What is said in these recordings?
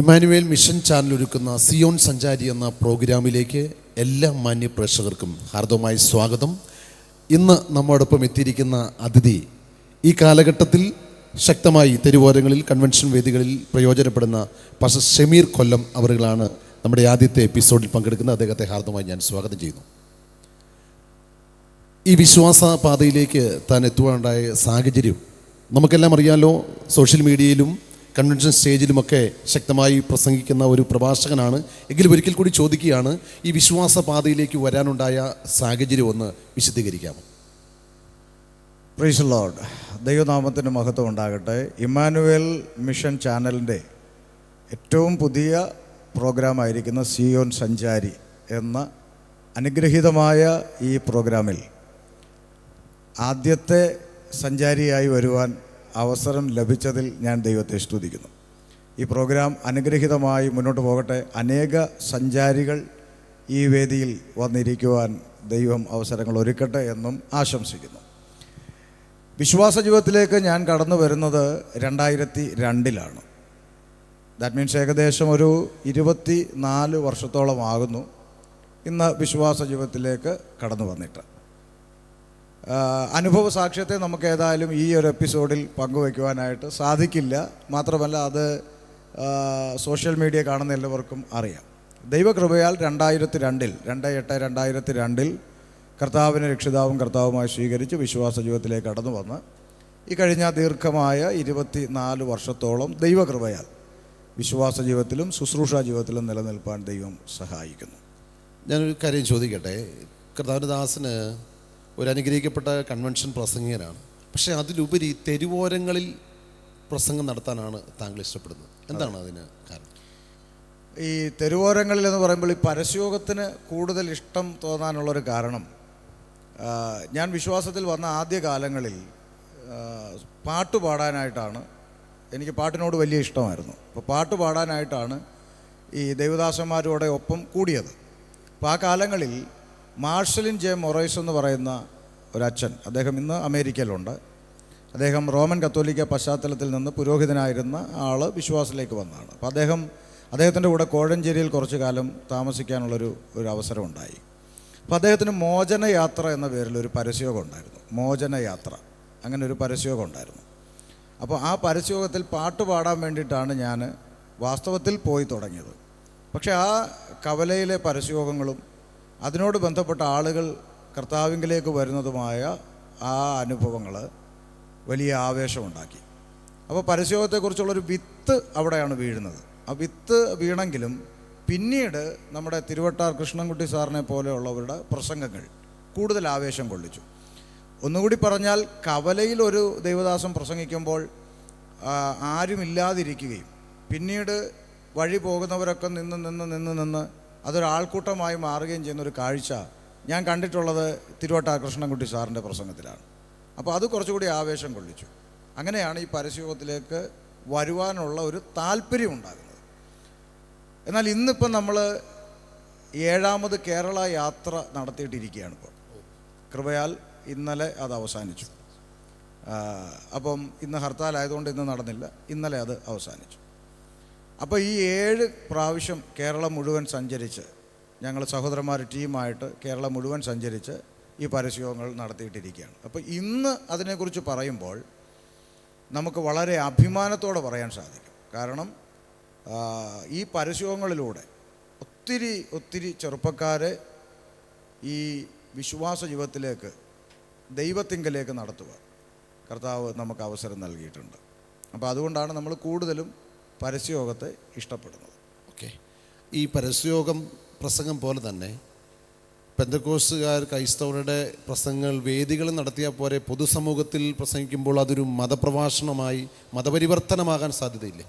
Emmanuel mission channel ഒരുക്കുന്ന Zion സഞ്ചാരി എന്ന പ്രോഗ്രാമിലേക്ക് എല്ലാ മാന്യ പ്രേക്ഷകർക്കും ഹാർദവമായ സ്വാഗതം. ഇന്ന് നമ്മോടൊപ്പം എത്തിയിരിക്കുന്ന അതിഥി ഈ കാലഘട്ടത്തിൽ ശക്തമായി തെരുവോരങ്ങളിൽ കൺവെൻഷൻ വേദികളിൽ പ്രയോജനപ്പെടുന്ന പാസ്റ്റർ ഷമീർ കൊല്ലം അവരുകളാണ് നമ്മുടെ ആദ്യത്തെ എപ്പിസോഡിൽ പങ്കെടുക്കുന്നത്. അദ്ദേഹത്തെ ഹാർദവമായി ഞാൻ സ്വാഗതം ചെയ്യുന്നു. ഈ വിശ്വാസ പാതയിലേക്ക് താൻ എത്തുവാനുണ്ടായ സാഹചര്യം നമുക്കെല്ലാം അറിയാലോ. സോഷ്യൽ മീഡിയയിലും കൺവെൻഷൻ സ്റ്റേജിലുമൊക്കെ ശക്തമായി പ്രസംഗിക്കുന്ന ഒരു പ്രഭാഷകനാണ്. എങ്കിലും ഒരിക്കൽ കൂടി ചോദിക്കുകയാണ്, ഈ വിശ്വാസ പാതയിലേക്ക് വരാനുണ്ടായ സാഹചര്യം ഒന്ന് വിശദീകരിക്കാമോ? Praise the Lord. ദൈവനാമത്തിന് മഹത്വം ഉണ്ടാകട്ടെ. ഇമ്മാനുവേൽ മിഷൻ ചാനലിൻ്റെ ഏറ്റവും പുതിയ പ്രോഗ്രാമായിരിക്കുന്ന സിയോൺ സഞ്ചാരി എന്ന അനുഗ്രഹീതമായ ഈ പ്രോഗ്രാമിൽ ആദ്യത്തെ സഞ്ചാരിയായി വരുവാൻ അവസരം ലഭിച്ചതിൽ ഞാൻ ദൈവത്തെ സ്തുതിക്കുന്നു. ഈ പ്രോഗ്രാം അനുഗ്രഹീതമായി മുന്നോട്ട് പോകട്ടെ. അനേക സഞ്ചാരികൾ ഈ വേദിയിൽ വന്നിരിക്കുവാൻ ദൈവം അവസരങ്ങൾ ഒരുക്കട്ടെ എന്നും ആശംസിക്കുന്നു. വിശ്വാസ ജീവിതത്തിലേക്ക് ഞാൻ കടന്നു വരുന്നത് 2002 ദാറ്റ് മീൻസ് ഏകദേശം ഒരു 24 വർഷത്തോളമാകുന്നു ഇന്ന് വിശ്വാസ ജീവിതത്തിലേക്ക് കടന്നു വന്നിട്ട്. അനുഭവ സാക്ഷ്യത്തെ നമുക്ക് ഏതായാലും ഈ ഒരു എപ്പിസോഡിൽ പങ്കുവയ്ക്കുവാനായിട്ട് സാധിക്കില്ല. മാത്രമല്ല അത് സോഷ്യൽ മീഡിയ കാണുന്ന എല്ലാവർക്കും അറിയാം. ദൈവകൃപയാൽ 2002 കർത്താവിനെ രക്ഷിതാവും കർത്താവുമായി സ്വീകരിച്ച് വിശ്വാസ ജീവിതത്തിലേക്ക് കടന്നു വന്ന് ഈ കഴിഞ്ഞ ദീർഘമായ 24 വർഷത്തോളം ദൈവകൃപയാൽ വിശ്വാസ ജീവിതത്തിലും ശുശ്രൂഷ ജീവിതത്തിലും നിലനിൽപ്പാൻ ദൈവം സഹായിക്കുന്നു. ഞാനൊരു കാര്യം ചോദിക്കട്ടെ. കർത്താവിൻ്റെ ദാസന് ഒരു അനുഗ്രഹിക്കപ്പെട്ട കൺവെൻഷൻ പ്രസംഗികനാണ്. പക്ഷേ അതിലുപരി തെരുവോരങ്ങളിൽ പ്രസംഗം നടത്താനാണ് താങ്കൾ ഇഷ്ടപ്പെടുന്നത്. എന്താണ് അതിന് കാരണം? ഈ തെരുവോരങ്ങളിൽ എന്ന് പറയുമ്പോൾ ഈ പരസ്യോഗത്തിന് കൂടുതൽ ഇഷ്ടം തോന്നാനുള്ളൊരു കാരണം, ഞാൻ വിശ്വാസത്തിൽ വന്ന ആദ്യ കാലങ്ങളിൽ പാട്ട് പാടാനായിട്ടാണ്. എനിക്ക് പാട്ടിനോട് വലിയ ഇഷ്ടമായിരുന്നു. അപ്പോൾ പാട്ട് പാടാനായിട്ടാണ് ഈ ദേവദാസന്മാരോടെ ഒപ്പം കൂടിയത്. അപ്പോൾ ആ കാലങ്ങളിൽ മാർഷലിൻ ജെ മൊറൈസ് എന്ന് പറയുന്ന ഒരച്ഛൻ, അദ്ദേഹം ഇന്ന് അമേരിക്കയിലുണ്ട്. അദ്ദേഹം റോമൻ കത്തോലിക്ക പശ്ചാത്തലത്തിൽ നിന്ന് പുരോഹിതനായിരുന്ന ആൾ വിശ്വാസത്തിലേക്ക് വന്നതാണ്. അപ്പോൾ അദ്ദേഹത്തിൻ്റെ കൂടെ കോഴഞ്ചേരിയിൽ കുറച്ച് കാലം താമസിക്കാനുള്ളൊരു അവസരം ഉണ്ടായി. അപ്പോൾ അദ്ദേഹത്തിന് മോചനയാത്ര എന്ന പേരിൽ ഒരു പരസ്യോഗം ഉണ്ടായിരുന്നു. മോചനയാത്ര, അങ്ങനെ ഒരു പരസ്യോഗം ഉണ്ടായിരുന്നു. അപ്പോൾ ആ പരസ്യോഗത്തിൽ പാട്ട് പാടാൻ വേണ്ടിയിട്ടാണ് ഞാൻ വാസ്തവത്തിൽ പോയി തുടങ്ങിയത്. പക്ഷേ ആ കവലയിലെ പരസ്യോഗങ്ങളും അതിനോട് ബന്ധപ്പെട്ട ആളുകൾ കർത്താവിങ്കിലേക്ക് വരുന്നതുമായ ആ അനുഭവങ്ങൾ വലിയ ആവേശമുണ്ടാക്കി. അപ്പോൾ പരസ്യോഗത്തെക്കുറിച്ചുള്ളൊരു വിത്ത് അവിടെയാണ് വീഴുന്നത്. ആ വിത്ത് വീണെങ്കിലും പിന്നീട് നമ്മുടെ തിരുവട്ടാർ കൃഷ്ണൻകുട്ടി സാറിനെ പോലെയുള്ളവരുടെ പ്രസംഗങ്ങൾ കൂടുതൽ ആവേശം കൊള്ളിച്ചു. ഒന്നുകൂടി പറഞ്ഞാൽ, കവലയിൽ ഒരു ദൈവദാസൻ പ്രസംഗിക്കുമ്പോൾ ആരുമില്ലാതിരിക്കുകയും പിന്നീട് വഴി പോകുന്നവരൊക്കെ നിന്ന് അതൊരാൾക്കൂട്ടമായി മാറുകയും ചെയ്യുന്നൊരു കാഴ്ച ഞാൻ കണ്ടിട്ടുള്ളത് തിരുവട്ടാർ കൃഷ്ണൻകുട്ടി സാറിൻ്റെ പ്രസംഗത്തിലാണ്. അപ്പോൾ അത് കുറച്ചുകൂടി ആവേശം കൊള്ളിച്ചു. അങ്ങനെയാണ് ഈ പരസ്യോഗത്തിലേക്ക് വരുവാനുള്ള ഒരു താല്പര്യം ഉണ്ടാകുന്നത്. എന്നാൽ ഇന്നിപ്പം നമ്മൾ 7ാമത് കേരള യാത്ര നടത്തിയിട്ടിരിക്കുകയാണ്. ഇപ്പോൾ കൃപയാൽ ഇന്നലെ അത് അവസാനിച്ചു. അപ്പം ഇന്ന് ഹർത്താലായതുകൊണ്ട് ഇന്ന് നടന്നില്ല, ഇന്നലെ അത് അവസാനിച്ചു. അപ്പോൾ ഈ 7 പ്രാവശ്യം കേരളം മുഴുവൻ സഞ്ചരിച്ച്, ഞങ്ങൾ സഹോദരന്മാർ ടീമായിട്ട് കേരളം മുഴുവൻ സഞ്ചരിച്ച് ഈ പരസ്യങ്ങൾ നടത്തിയിട്ടിരിക്കുകയാണ്. അപ്പോൾ ഇന്ന് അതിനെക്കുറിച്ച് പറയുമ്പോൾ നമുക്ക് വളരെ അഭിമാനത്തോടെ പറയാൻ സാധിക്കും. കാരണം ഈ പരസ്യങ്ങളിലൂടെ ഒത്തിരി ചെറുപ്പക്കാരെ ഈ വിശ്വാസ ജീവിതത്തിലേക്ക്, ദൈവത്തിങ്കലേക്ക് നടത്തുവാൻ കർത്താവ് നമുക്ക് അവസരം നൽകിയിട്ടുണ്ട്. അപ്പോൾ അതുകൊണ്ടാണ് നമ്മൾ കൂടുതലും പരസ്യയോഗത്തെ ഇഷ്ടപ്പെടുന്നത്. ഓക്കെ. ഈ പരസ്യയോഗം പ്രസംഗം പോലെ തന്നെ പെന്തക്കോസ്തുകാർ, ക്രൈസ്തവരുടെ പ്രസംഗങ്ങൾ വേദികളിൽ നടത്തിയാൽ പോരെ, പൊതുസമൂഹത്തിൽ പ്രസംഗിക്കുമ്പോൾ അതൊരു മതപ്രഭാഷണമായി മതപരിവർത്തനമാകാൻ സാധ്യതയില്ലേ?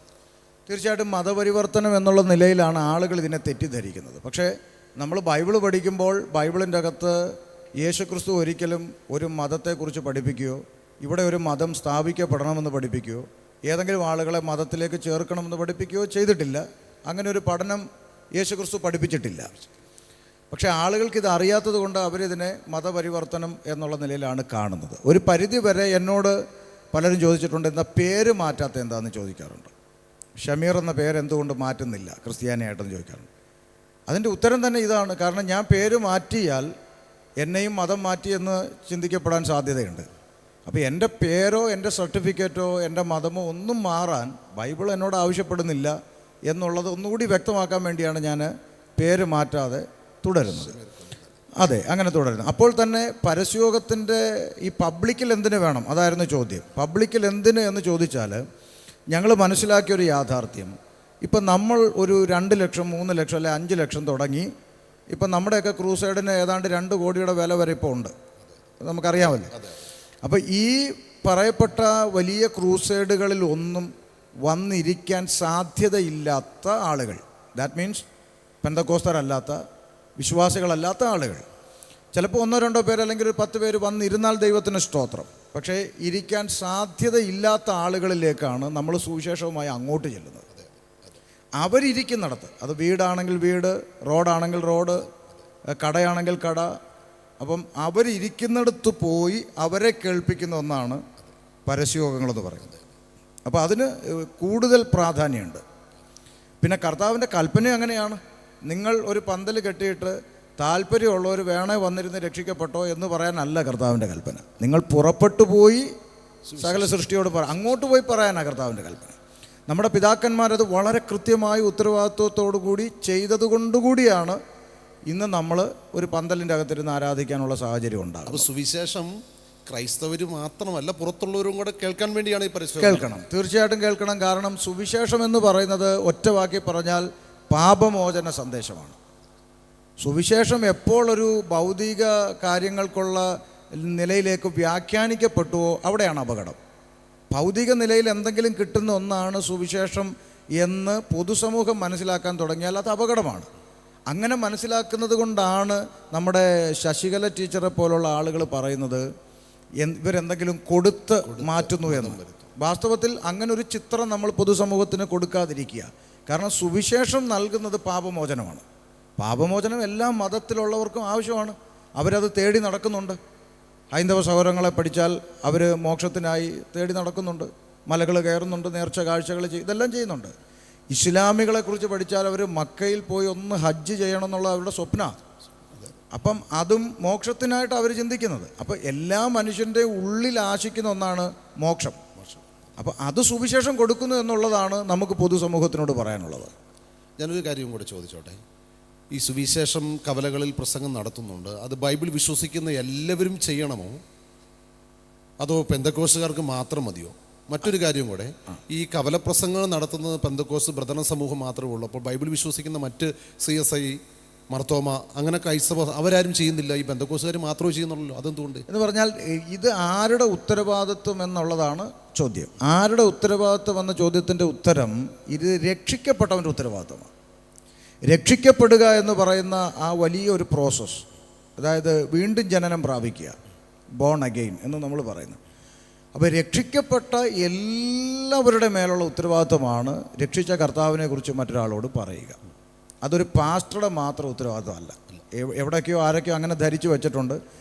തീർച്ചയായിട്ടും മതപരിവർത്തനം എന്നുള്ള നിലയിലാണ് ആളുകൾ ഇതിനെ തെറ്റിദ്ധരിക്കുന്നത്. പക്ഷേ നമ്മൾ ബൈബിൾ പഠിക്കുമ്പോൾ ബൈബിളിൻ്റെ അകത്ത് യേശുക്രിസ്തു ഒരിക്കലും ഒരു മതത്തെക്കുറിച്ച് പഠിപ്പിക്കുകയോ ഇവിടെ ഒരു മതം സ്ഥാപിക്കപ്പെടണമെന്ന് പഠിപ്പിക്കുകയോ ഏതെങ്കിലും ആളുകളെ മതത്തിലേക്ക് ചേർക്കണമെന്ന് പഠിപ്പിക്കുകയോ ചെയ്തിട്ടില്ല. അങ്ങനെ ഒരു പഠനം യേശുക്രിസ്തു പഠിപ്പിച്ചിട്ടില്ല. പക്ഷേ ആളുകൾക്കിത് അറിയാത്തത് കൊണ്ട് അവരിതിനെ മതപരിവർത്തനം എന്നുള്ള നിലയിലാണ് കാണുന്നത്. ഒരു പരിധി വരെ എന്നോട് പലരും ചോദിച്ചിട്ടുണ്ട്, എന്താ പേര് മാറ്റാത്ത എന്താണെന്ന് ചോദിക്കാറുണ്ട്. ഷമീർ എന്ന പേര് എന്തുകൊണ്ട് മാറ്റുന്നില്ല ക്രിസ്ത്യാനിയായിട്ടെന്ന് ചോദിക്കാറുണ്ട്. അതിൻ്റെ ഉത്തരം തന്നെ ഇതാണ്. കാരണം ഞാൻ പേര് മാറ്റിയാൽ എന്നെയും മതം മാറ്റിയെന്ന് ചിന്തിക്കപ്പെടാൻ സാധ്യതയുണ്ട്. അപ്പോൾ എൻ്റെ പേരോ എൻ്റെ സർട്ടിഫിക്കറ്റോ എൻ്റെ മതമോ ഒന്നും മാറാൻ ബൈബിൾ എന്നോട് ആവശ്യപ്പെടുന്നില്ല എന്നുള്ളത് ഒന്നുകൂടി വ്യക്തമാക്കാൻ വേണ്ടിയാണ് ഞാൻ പേര് മാറ്റാതെ തുടരുന്നത്. അതെ, അങ്ങനെ തുടരുന്നത്. അപ്പോൾ തന്നെ പരസ്യോഗത്തിൻ്റെ ഈ പബ്ലിക്കിൽ എന്തിനു വേണം, അതായിരുന്നു ചോദ്യം. പബ്ലിക്കിൽ എന്തിന് എന്ന് ചോദിച്ചാൽ ഞങ്ങൾ മനസ്സിലാക്കിയൊരു യാഥാർത്ഥ്യം, ഇപ്പം നമ്മൾ ഒരു 2 ലക്ഷം 3 ലക്ഷം അല്ലെ 5 ലക്ഷം തുടങ്ങി. ഇപ്പം നമ്മുടെയൊക്കെ ക്രൂസൈഡിന് ഏതാണ്ട് 2 കോടിയുടെ വില വരെ ഇപ്പോൾ ഉണ്ട്, നമുക്കറിയാമല്ലോ. അപ്പോൾ ഈ പറയപ്പെട്ട വലിയ ക്രൂസൈഡുകളിൽ ഒന്നും വന്നിരിക്കാൻ സാധ്യതയില്ലാത്ത ആളുകൾ, ദാറ്റ് മീൻസ് പെന്തക്കോസ്തരല്ലാത്ത വിശ്വാസികളല്ലാത്ത ആളുകൾ, ചിലപ്പോൾ 1-2 പേര് അല്ലെങ്കിൽ ഒരു 10 പേര് വന്നിരുന്നാൽ ദൈവത്തിന് സ്തോത്രം. പക്ഷേ ഇരിക്കാൻ സാധ്യതയില്ലാത്ത ആളുകളിലേക്കാണ് നമ്മൾ സുവിശേഷവുമായി അങ്ങോട്ട് ചെല്ലുന്നത്. അവരിയ്ക്കുന്നിടത്ത്, അത് വീടാണെങ്കിൽ വീട്, റോഡാണെങ്കിൽ റോഡ്, കടയാണെങ്കിൽ കട, അപ്പം അവരിയ്ക്കുന്നിടത്ത് പോയി അവരെ കേൾപ്പിക്കുന്ന ഒന്നാണ് പരസ്യയോഗങ്ങളെന്ന് പറയുന്നത്. അപ്പോൾ അതിന് കൂടുതൽ പ്രാധാന്യമുണ്ട്. പിന്നെ കർത്താവിൻ്റെ കൽപ്പന അങ്ങനെയാണ്. നിങ്ങൾ ഒരു പന്തൽ കെട്ടിയിട്ട് താല്പര്യമുള്ളവർ വേണേ വന്നിരുന്ന് രക്ഷിക്കപ്പെട്ടോ എന്ന് പറയാനല്ല കർത്താവിൻ്റെ കൽപ്പന. നിങ്ങൾ പുറപ്പെട്ടു പോയി സകല സൃഷ്ടിയോട് അങ്ങോട്ട് പോയി പറയാനാണ് കർത്താവിൻ്റെ കൽപ്പന. നമ്മുടെ പിതാക്കന്മാരത് വളരെ കൃത്യമായി ഉത്തരവാദിത്വത്തോടു കൂടി ചെയ്തതുകൊണ്ടുകൂടിയാണ് ഇന്ന് നമ്മൾ ഒരു പന്തലിൻ്റെ അകത്തിരുന്ന് ആരാധിക്കാനുള്ള സാഹചര്യം ഉണ്ടാകും. അപ്പോൾ സുവിശേഷം ക്രൈസ്തവർ മാത്രമല്ല പുറത്തുള്ളവരും കൂടെ കേൾക്കാൻ വേണ്ടിയാണ് ഈ പരസ്യം. കേൾക്കണം, തീർച്ചയായിട്ടും കേൾക്കണം. കാരണം സുവിശേഷം എന്ന് പറയുന്നത് ഒറ്റ വാക്കി പറഞ്ഞാൽ പാപമോചന സന്ദേശമാണ്. സുവിശേഷം എപ്പോൾ ഒരു ഭൗതിക കാര്യങ്ങൾക്കുള്ള നിലയിലേക്ക് വ്യാഖ്യാനിക്കപ്പെട്ടുവോ അവിടെയാണ് അപകടം. ഭൗതിക നിലയിൽ എന്തെങ്കിലും കിട്ടുന്ന ഒന്നാണ് സുവിശേഷം എന്ന് പൊതുസമൂഹം മനസ്സിലാക്കാൻ തുടങ്ങിയാൽ അത് അപകടമാണ്. അങ്ങനെ മനസ്സിലാക്കുന്നത് കൊണ്ടാണ് നമ്മുടെ ശശികല ടീച്ചറെ പോലുള്ള ആളുകൾ പറയുന്നത് ഇവരെന്തെങ്കിലും കൊടുത്ത് മാറ്റുന്നു എന്ന്. വാസ്തവത്തിൽ അങ്ങനെ ഒരു ചിത്രം നമ്മൾ പൊതുസമൂഹത്തിന് കൊടുക്കാതിരിക്കുക. കാരണം സുവിശേഷം നൽകുന്നത് പാപമോചനമാണ്. പാപമോചനം എല്ലാ മതത്തിലുള്ളവർക്കും ആവശ്യമാണ്. അവരത് തേടി നടക്കുന്നുണ്ട്. ഹൈന്ദവ സഹോദരങ്ങളെ പഠിച്ചാൽ അവർ മോക്ഷത്തിനായി തേടി നടക്കുന്നുണ്ട്, മലകൾ കയറുന്നുണ്ട്, നേർച്ച കാഴ്ചകൾ ഇതെല്ലാം ചെയ്യുന്നുണ്ട്. ഇസ്ലാമികളെക്കുറിച്ച് പഠിച്ചാൽ അവർ മക്കയിൽ പോയി ഒന്ന് ഹജ്ജ് ചെയ്യണം എന്നുള്ള അവരുടെ സ്വപ്നമാണ്. അപ്പം അതും മോക്ഷത്തിനായിട്ട് അവർ ചിന്തിക്കുന്നത്. അപ്പോൾ എല്ലാ മനുഷ്യൻ്റെ ഉള്ളിൽ ആശിക്കുന്ന ഒന്നാണ് മോക്ഷം. അപ്പോൾ അത് സുവിശേഷം കൊടുക്കുന്നു എന്നുള്ളതാണ് നമുക്ക് പൊതുസമൂഹത്തിനോട് പറയാനുള്ളത്. ഞാനൊരു കാര്യം കൂടെ ചോദിച്ചോട്ടെ. ഈ സുവിശേഷം കവലകളിൽ പ്രസംഗം നടത്തുന്നുണ്ട്, അത് ബൈബിൾ വിശ്വസിക്കുന്ന എല്ലാവരും ചെയ്യണമോ അതോ പെന്തക്കോസ്തുകാർക്ക് മാത്രം മതിയോ? മറ്റൊരു കാര്യം കൂടെ, ഈ കവലപ്രസംഗങ്ങൾ നടത്തുന്നത് പെന്തക്കോസ്ത് ബ്രദറൻ സമൂഹം മാത്രമേ ഉള്ളൂ. അപ്പോൾ ബൈബിൾ വിശ്വസിക്കുന്ന മറ്റ് CSI, മർത്തോമ, അങ്ങനെ ക്രൈസ്തവ അവരാരും ചെയ്യുന്നില്ല, ഈ പെന്തക്കോസ്തുകാർ മാത്രമേ ചെയ്യുന്നുള്ളൂ. അതെന്തുകൊണ്ട് എന്ന് പറഞ്ഞാൽ ഇത് ആരുടെ ഉത്തരവാദിത്വം എന്നുള്ളതാണ് ചോദ്യം. ആരുടെ ഉത്തരവാദിത്വം എന്ന ചോദ്യത്തിൻ്റെ ഉത്തരം ഇത് രക്ഷിക്കപ്പെട്ടവൻ്റെ ഉത്തരവാദിത്വമാണ്. രക്ഷിക്കപ്പെടുക എന്ന് പറയുന്ന ആ വലിയൊരു പ്രോസസ്സ്, അതായത് വീണ്ടും ജനനം പ്രാപിക്കുക, ബോൺ അഗെയിൻ എന്ന് നമ്മൾ പറയുന്നത്. അപ്പോൾ രക്ഷിക്കപ്പെട്ട എല്ലാവരുടെ മേലുള്ള ഉത്തരവാദിത്വമാണ് രക്ഷിച്ച കർത്താവിനെ കുറിച്ച് മറ്റൊരാളോട് പറയുക. അതൊരു പാസ്റ്ററുടെ മാത്രം ഉത്തരവാദിത്വമല്ല. എവിടേക്കോ ആരൊക്കെയോ അങ്ങനെ ധരിച്ചു വെച്ചിട്ടുണ്ട്,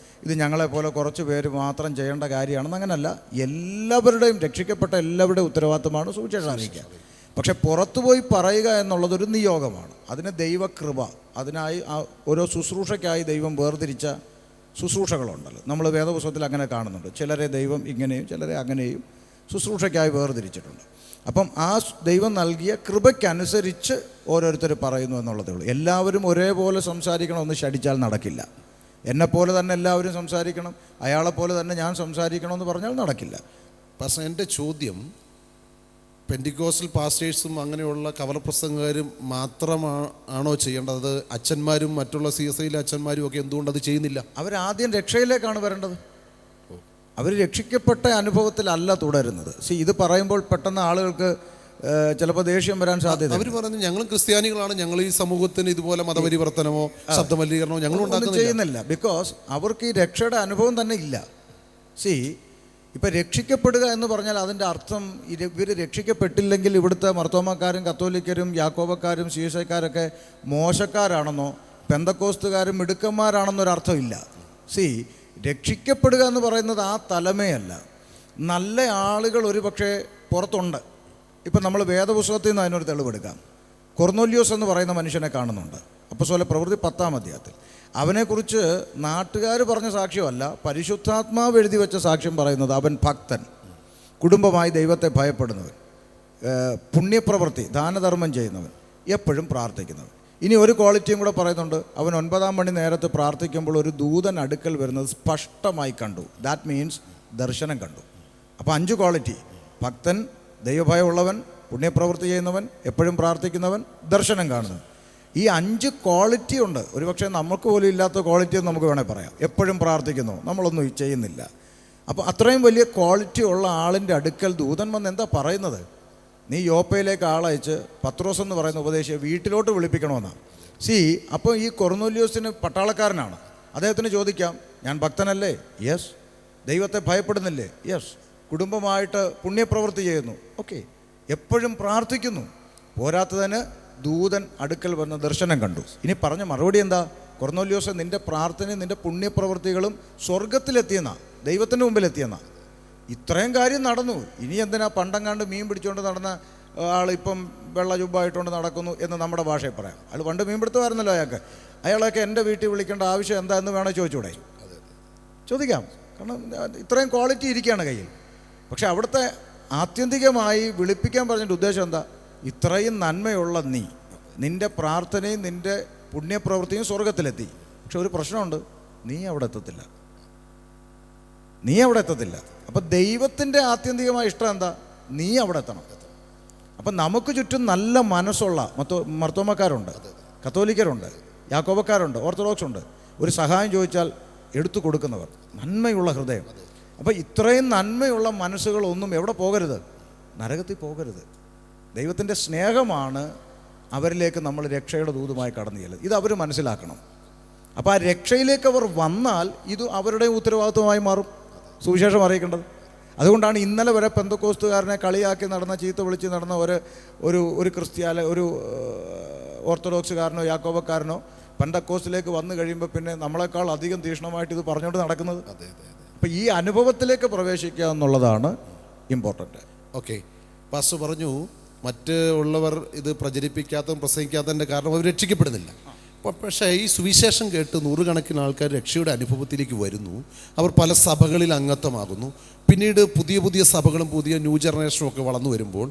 ഇത് ഞങ്ങളെപ്പോലെ കുറച്ച് പേര് മാത്രം ചെയ്യേണ്ട കാര്യമാണെന്ന്. അങ്ങനല്ല, എല്ലാവരുടെയും രക്ഷിക്കപ്പെട്ട എല്ലാവരുടെയും ഉത്തരവാദിത്വമാണ് സുവിശേഷം അറിയിക്കുക. പക്ഷെ പുറത്തുപോയി പറയുക എന്നുള്ളതൊരു നിയോഗമാണ്. അതിന് ദൈവകൃപ, അതിനായി ഓരോ ശുശ്രൂഷയ്ക്കായി ദൈവം വേർതിരിച്ച ശുശ്രൂഷകളുണ്ടല്ലോ. നമ്മൾ വേദപുസ്തകത്തിൽ അങ്ങനെ കാണുന്നുണ്ട്. ചിലരെ ദൈവം ഇങ്ങനെയും ചിലരെ അങ്ങനെയും ശുശ്രൂഷയ്ക്കായി വേർതിരിച്ചിട്ടുണ്ട്. അപ്പം ആ ദൈവം നൽകിയ കൃപയ്ക്കനുസരിച്ച് ഓരോരുത്തർ പറയുന്നു എന്നുള്ളതേ ഉള്ളൂ. എല്ലാവരും ഒരേപോലെ സംസാരിക്കണമെന്ന് ശഠിച്ചാൽ നടക്കില്ല. എന്നെപ്പോലെ തന്നെ എല്ലാവരും സംസാരിക്കണം, അയാളെപ്പോലെ തന്നെ ഞാൻ സംസാരിക്കണമെന്ന് പറഞ്ഞാൽ നടക്കില്ല. പക്ഷേ എൻ്റെ ചോദ്യം, പെന്റിക്കോസ്റ്റൽ പാസ്റ്റേഴ്സും അങ്ങനെയുള്ള കവലപ്രസംഗക്കാരും മാത്രമാണോ ചെയ്യേണ്ടത്? അച്ഛന്മാരും മറ്റുള്ള CSIയിലെ അച്ഛന്മാരും ഒക്കെ എന്തുകൊണ്ട് അത് ചെയ്യുന്നില്ല? അവരാദ്യം രക്ഷയിലേക്കാണ് വരേണ്ടത്. അവർ രക്ഷിക്കപ്പെട്ട അനുഭവത്തിലല്ല തുടരുന്നത്. ഇത് പറയുമ്പോൾ പെട്ടെന്ന് ആളുകൾക്ക് ചിലപ്പോൾ ദേഷ്യം വരാൻ സാധ്യത. അവർ പറഞ്ഞു ഞങ്ങളും ക്രിസ്ത്യാനികളാണ്, ഞങ്ങൾ ഈ സമൂഹത്തിന് ഇതുപോലെ മതപരിവർത്തനമോ ശബ്ദമലിനീകരണമോ ഞങ്ങളും ചെയ്യുന്നില്ല. ബിക്കോസ് അവർക്ക് ഈ രക്ഷയുടെ അനുഭവം തന്നെ ഇല്ല. ഇപ്പം രക്ഷിക്കപ്പെടുക എന്ന് പറഞ്ഞാൽ അതിൻ്റെ അർത്ഥം ഇവർ രക്ഷിക്കപ്പെട്ടില്ലെങ്കിൽ ഇവിടുത്തെ മർത്തോമാക്കാരും കത്തോലിക്കരും യാക്കോബക്കാരും CSIക്കാരൊക്കെ മോശക്കാരാണെന്നോ പെന്തക്കോസ്തുകാരും മിടുക്കന്മാരാണെന്നൊരർത്ഥമില്ല. രക്ഷിക്കപ്പെടുക എന്ന് പറയുന്നത് ആ തലമേ അല്ല. നല്ല ആളുകൾ ഒരു പക്ഷേ പുറത്തുണ്ട്, ഇപ്പം നമ്മൾ വേദപുസ്തകത്തിൽ നിന്ന് അതിനൊരു തെളിവെടുക്കാം. കൊർന്നോല്യോസ് എന്ന് പറയുന്ന മനുഷ്യനെ കാണുന്നുണ്ട് അപ്പോസ്തല പ്രവൃത്തി 10-ാം അധ്യായത്തിൽ. അവനെക്കുറിച്ച് നാട്ടുകാർ പറഞ്ഞ സാക്ഷ്യമല്ല, പരിശുദ്ധാത്മാവ് എഴുതി വെച്ച സാക്ഷ്യം പറയുന്നത് അവൻ ഭക്തൻ, കുടുംബമായി ദൈവത്തെ ഭയപ്പെടുന്നവൻ, പുണ്യപ്രവൃത്തി ദാനധർമ്മം ചെയ്യുന്നവൻ, എപ്പോഴും പ്രാർത്ഥിക്കുന്നവൻ. ഇനി ഒരു ക്വാളിറ്റിയും കൂടെ പറയുന്നുണ്ട്. അവൻ 9-ാം മണി നേരത്ത് പ്രാർത്ഥിക്കുമ്പോൾ ഒരു ദൂതൻ അടുക്കൽ വരുന്നത് സ്പഷ്ടമായി കണ്ടു. ദാറ്റ് മീൻസ് ദർശനം കണ്ടു. അപ്പോൾ 5 ക്വാളിറ്റി: ഭക്തൻ, ദൈവഭയമുള്ളവൻ, പുണ്യപ്രവൃത്തി ചെയ്യുന്നവൻ, എപ്പോഴും പ്രാർത്ഥിക്കുന്നവൻ, ദർശനം കാണുന്നവൻ. ഈ 5 ക്വാളിറ്റി ഉണ്ട്. ഒരുപക്ഷെ നമുക്ക് പോലും ഇല്ലാത്ത ക്വാളിറ്റി എന്ന് നമുക്ക് വേണേൽ പറയാം. എപ്പോഴും പ്രാർത്ഥിക്കുന്നു, നമ്മളൊന്നും ചെയ്യുന്നില്ല. അപ്പോൾ അത്രയും വലിയ ക്വാളിറ്റി ഉള്ള ആളിൻ്റെ അടുക്കൽ ദൂതൻ വന്ന് എന്താ പറയുന്നത്? നീ യോപ്പയിലേക്ക് ആളയച്ച് പത്രോസ് എന്ന് പറയുന്ന ഉപദേശിയെ വീട്ടിലോട്ട് വിളിപ്പിക്കണമെന്നാണ്. അപ്പോൾ ഈ കൊർന്നോല്യോസിന് പട്ടാളക്കാരനാണ്. അദ്ദേഹത്തിന് ചോദിക്കാം, ഞാൻ ഭക്തനല്ലേ? യെസ്. ദൈവത്തെ ഭയപ്പെടുന്നില്ലേ? യെസ്. കുടുംബമായിട്ട് പുണ്യപ്രവൃത്തി ചെയ്യുന്നു. ഓക്കെ. എപ്പോഴും പ്രാർത്ഥിക്കുന്നു. പോരാത്തതിന് ദൂതൻ അടുക്കൽ വന്ന ദർശനം കണ്ടു. ഇനി പറഞ്ഞ മറുപടി എന്താ? കൊർന്നോല്യോസ്, നിൻ്റെ പ്രാർത്ഥനയും നിൻ്റെ പുണ്യപ്രവൃത്തികളും സ്വർഗത്തിലെത്തിയെന്നാ, ദൈവത്തിൻ്റെ മുമ്പിലെത്തിയെന്നാ. ഇത്രയും കാര്യം നടന്നു. ഇനി എന്തിനാ പണ്ടങ്ങാണ്ട് മീൻ പിടിച്ചുകൊണ്ട് നടന്ന ആളിപ്പം വെള്ള ചുബ്ബായിട്ടുകൊണ്ട് നടക്കുന്നു എന്ന് നമ്മുടെ ഭാഷയിൽ പറയാം. അയാൾ പണ്ട് മീൻ പിടുത്തമായിരുന്നല്ലോ അയാൾക്ക്. അയാളൊക്കെ എൻ്റെ വീട്ടിൽ വിളിക്കേണ്ട ആവശ്യം എന്താ എന്ന് വേണേൽ ചോദിച്ചൂടെ? ചോദിക്കാം. കാരണം ഇത്രയും ക്വാളിറ്റി ഇരിക്കുകയാണ് കയ്യിൽ. പക്ഷെ അവിടുത്തെ ആത്യന്തികമായി വിളിപ്പിക്കാൻ പറഞ്ഞിട്ട് ഉദ്ദേശം എന്താ? ഇത്രയും നന്മയുള്ള നിൻ്റെ പ്രാർത്ഥനയും നിൻ്റെ പുണ്യപ്രവൃത്തിയും സ്വർഗത്തിലെത്തി. പക്ഷെ ഒരു പ്രശ്നമുണ്ട്, നീ അവിടെ എത്തത്തില്ല. അപ്പം ദൈവത്തിൻ്റെ ആത്യന്തികമായ ഇഷ്ടം എന്താ? നീ അവിടെ എത്തണം. അപ്പം നമുക്ക് ചുറ്റും നല്ല മനസ്സുള്ള മർത്തോമക്കാരുണ്ട്, കത്തോലിക്കരുണ്ട്, യാക്കോബക്കാരുണ്ട്, ഓർത്തഡോക്സ് ഉണ്ട്. ഒരു സഹായം ചോദിച്ചാൽ എടുത്തു കൊടുക്കുന്നവർ, നന്മയുള്ള ഹൃദയം. അപ്പോൾ ഇത്രയും നന്മയുള്ള മനസ്സുകളൊന്നും എവിടെ പോകരുത്? നരകത്തിൽ പോകരുത്. ദൈവത്തിൻ്റെ സ്നേഹമാണ് അവരിലേക്ക് നമ്മൾ രക്ഷയുടെ ദൂതുമായി കടന്നു ചെല്ലുന്നത്. ഇത് അവർ മനസ്സിലാക്കണം. അപ്പോൾ ആ രക്ഷയിലേക്ക് അവർ വന്നാൽ ഇത് അവരുടെ ഉത്തരവാദിത്വമായി മാറും സുവിശേഷം അറിയിക്കേണ്ടത്. അതുകൊണ്ടാണ് ഇന്നലെ വരെ പെന്തക്കോസ്തുകാരനെ കളിയാക്കി നടന്ന, ചീത്ത വിളിച്ച് നടന്ന ഒരു ക്രിസ്ത്യാനി, ഒരു ഓർത്തഡോക്സുകാരനോ യാക്കോബക്കാരനോ പെന്തക്കോസ്റ്റിലേക്ക് വന്നു കഴിയുമ്പോൾ പിന്നെ നമ്മളെക്കാൾ അധികം തീക്ഷ്ണമായിട്ട് ഇത് പറഞ്ഞുകൊണ്ട് നടക്കുന്നത്. അപ്പം ഈ അനുഭവത്തിലേക്ക് പ്രവേശിക്കുക എന്നുള്ളതാണ് ഇമ്പോർട്ടൻ്റ്. ഓക്കെ. പാസ്റ്റർ പറഞ്ഞു മറ്റ് ഉള്ളവർ ഇത് പ്രചരിപ്പിക്കാത്തതും പ്രസംഗിക്കാത്തതിൻ്റെ കാരണം അവർ രക്ഷിക്കപ്പെടുന്നില്ല. പക്ഷേ ഈ സുവിശേഷം കേട്ട് നൂറുകണക്കിന് ആൾക്കാർ രക്ഷയുടെ അനുഭവത്തിലേക്ക് വരുന്നു. അവർ പല സഭകളിൽ അംഗത്വമാകുന്നു. പിന്നീട് പുതിയ പുതിയ സഭകളും പുതിയ ന്യൂ ജനറേഷനും ഒക്കെ വളർന്നു വരുമ്പോൾ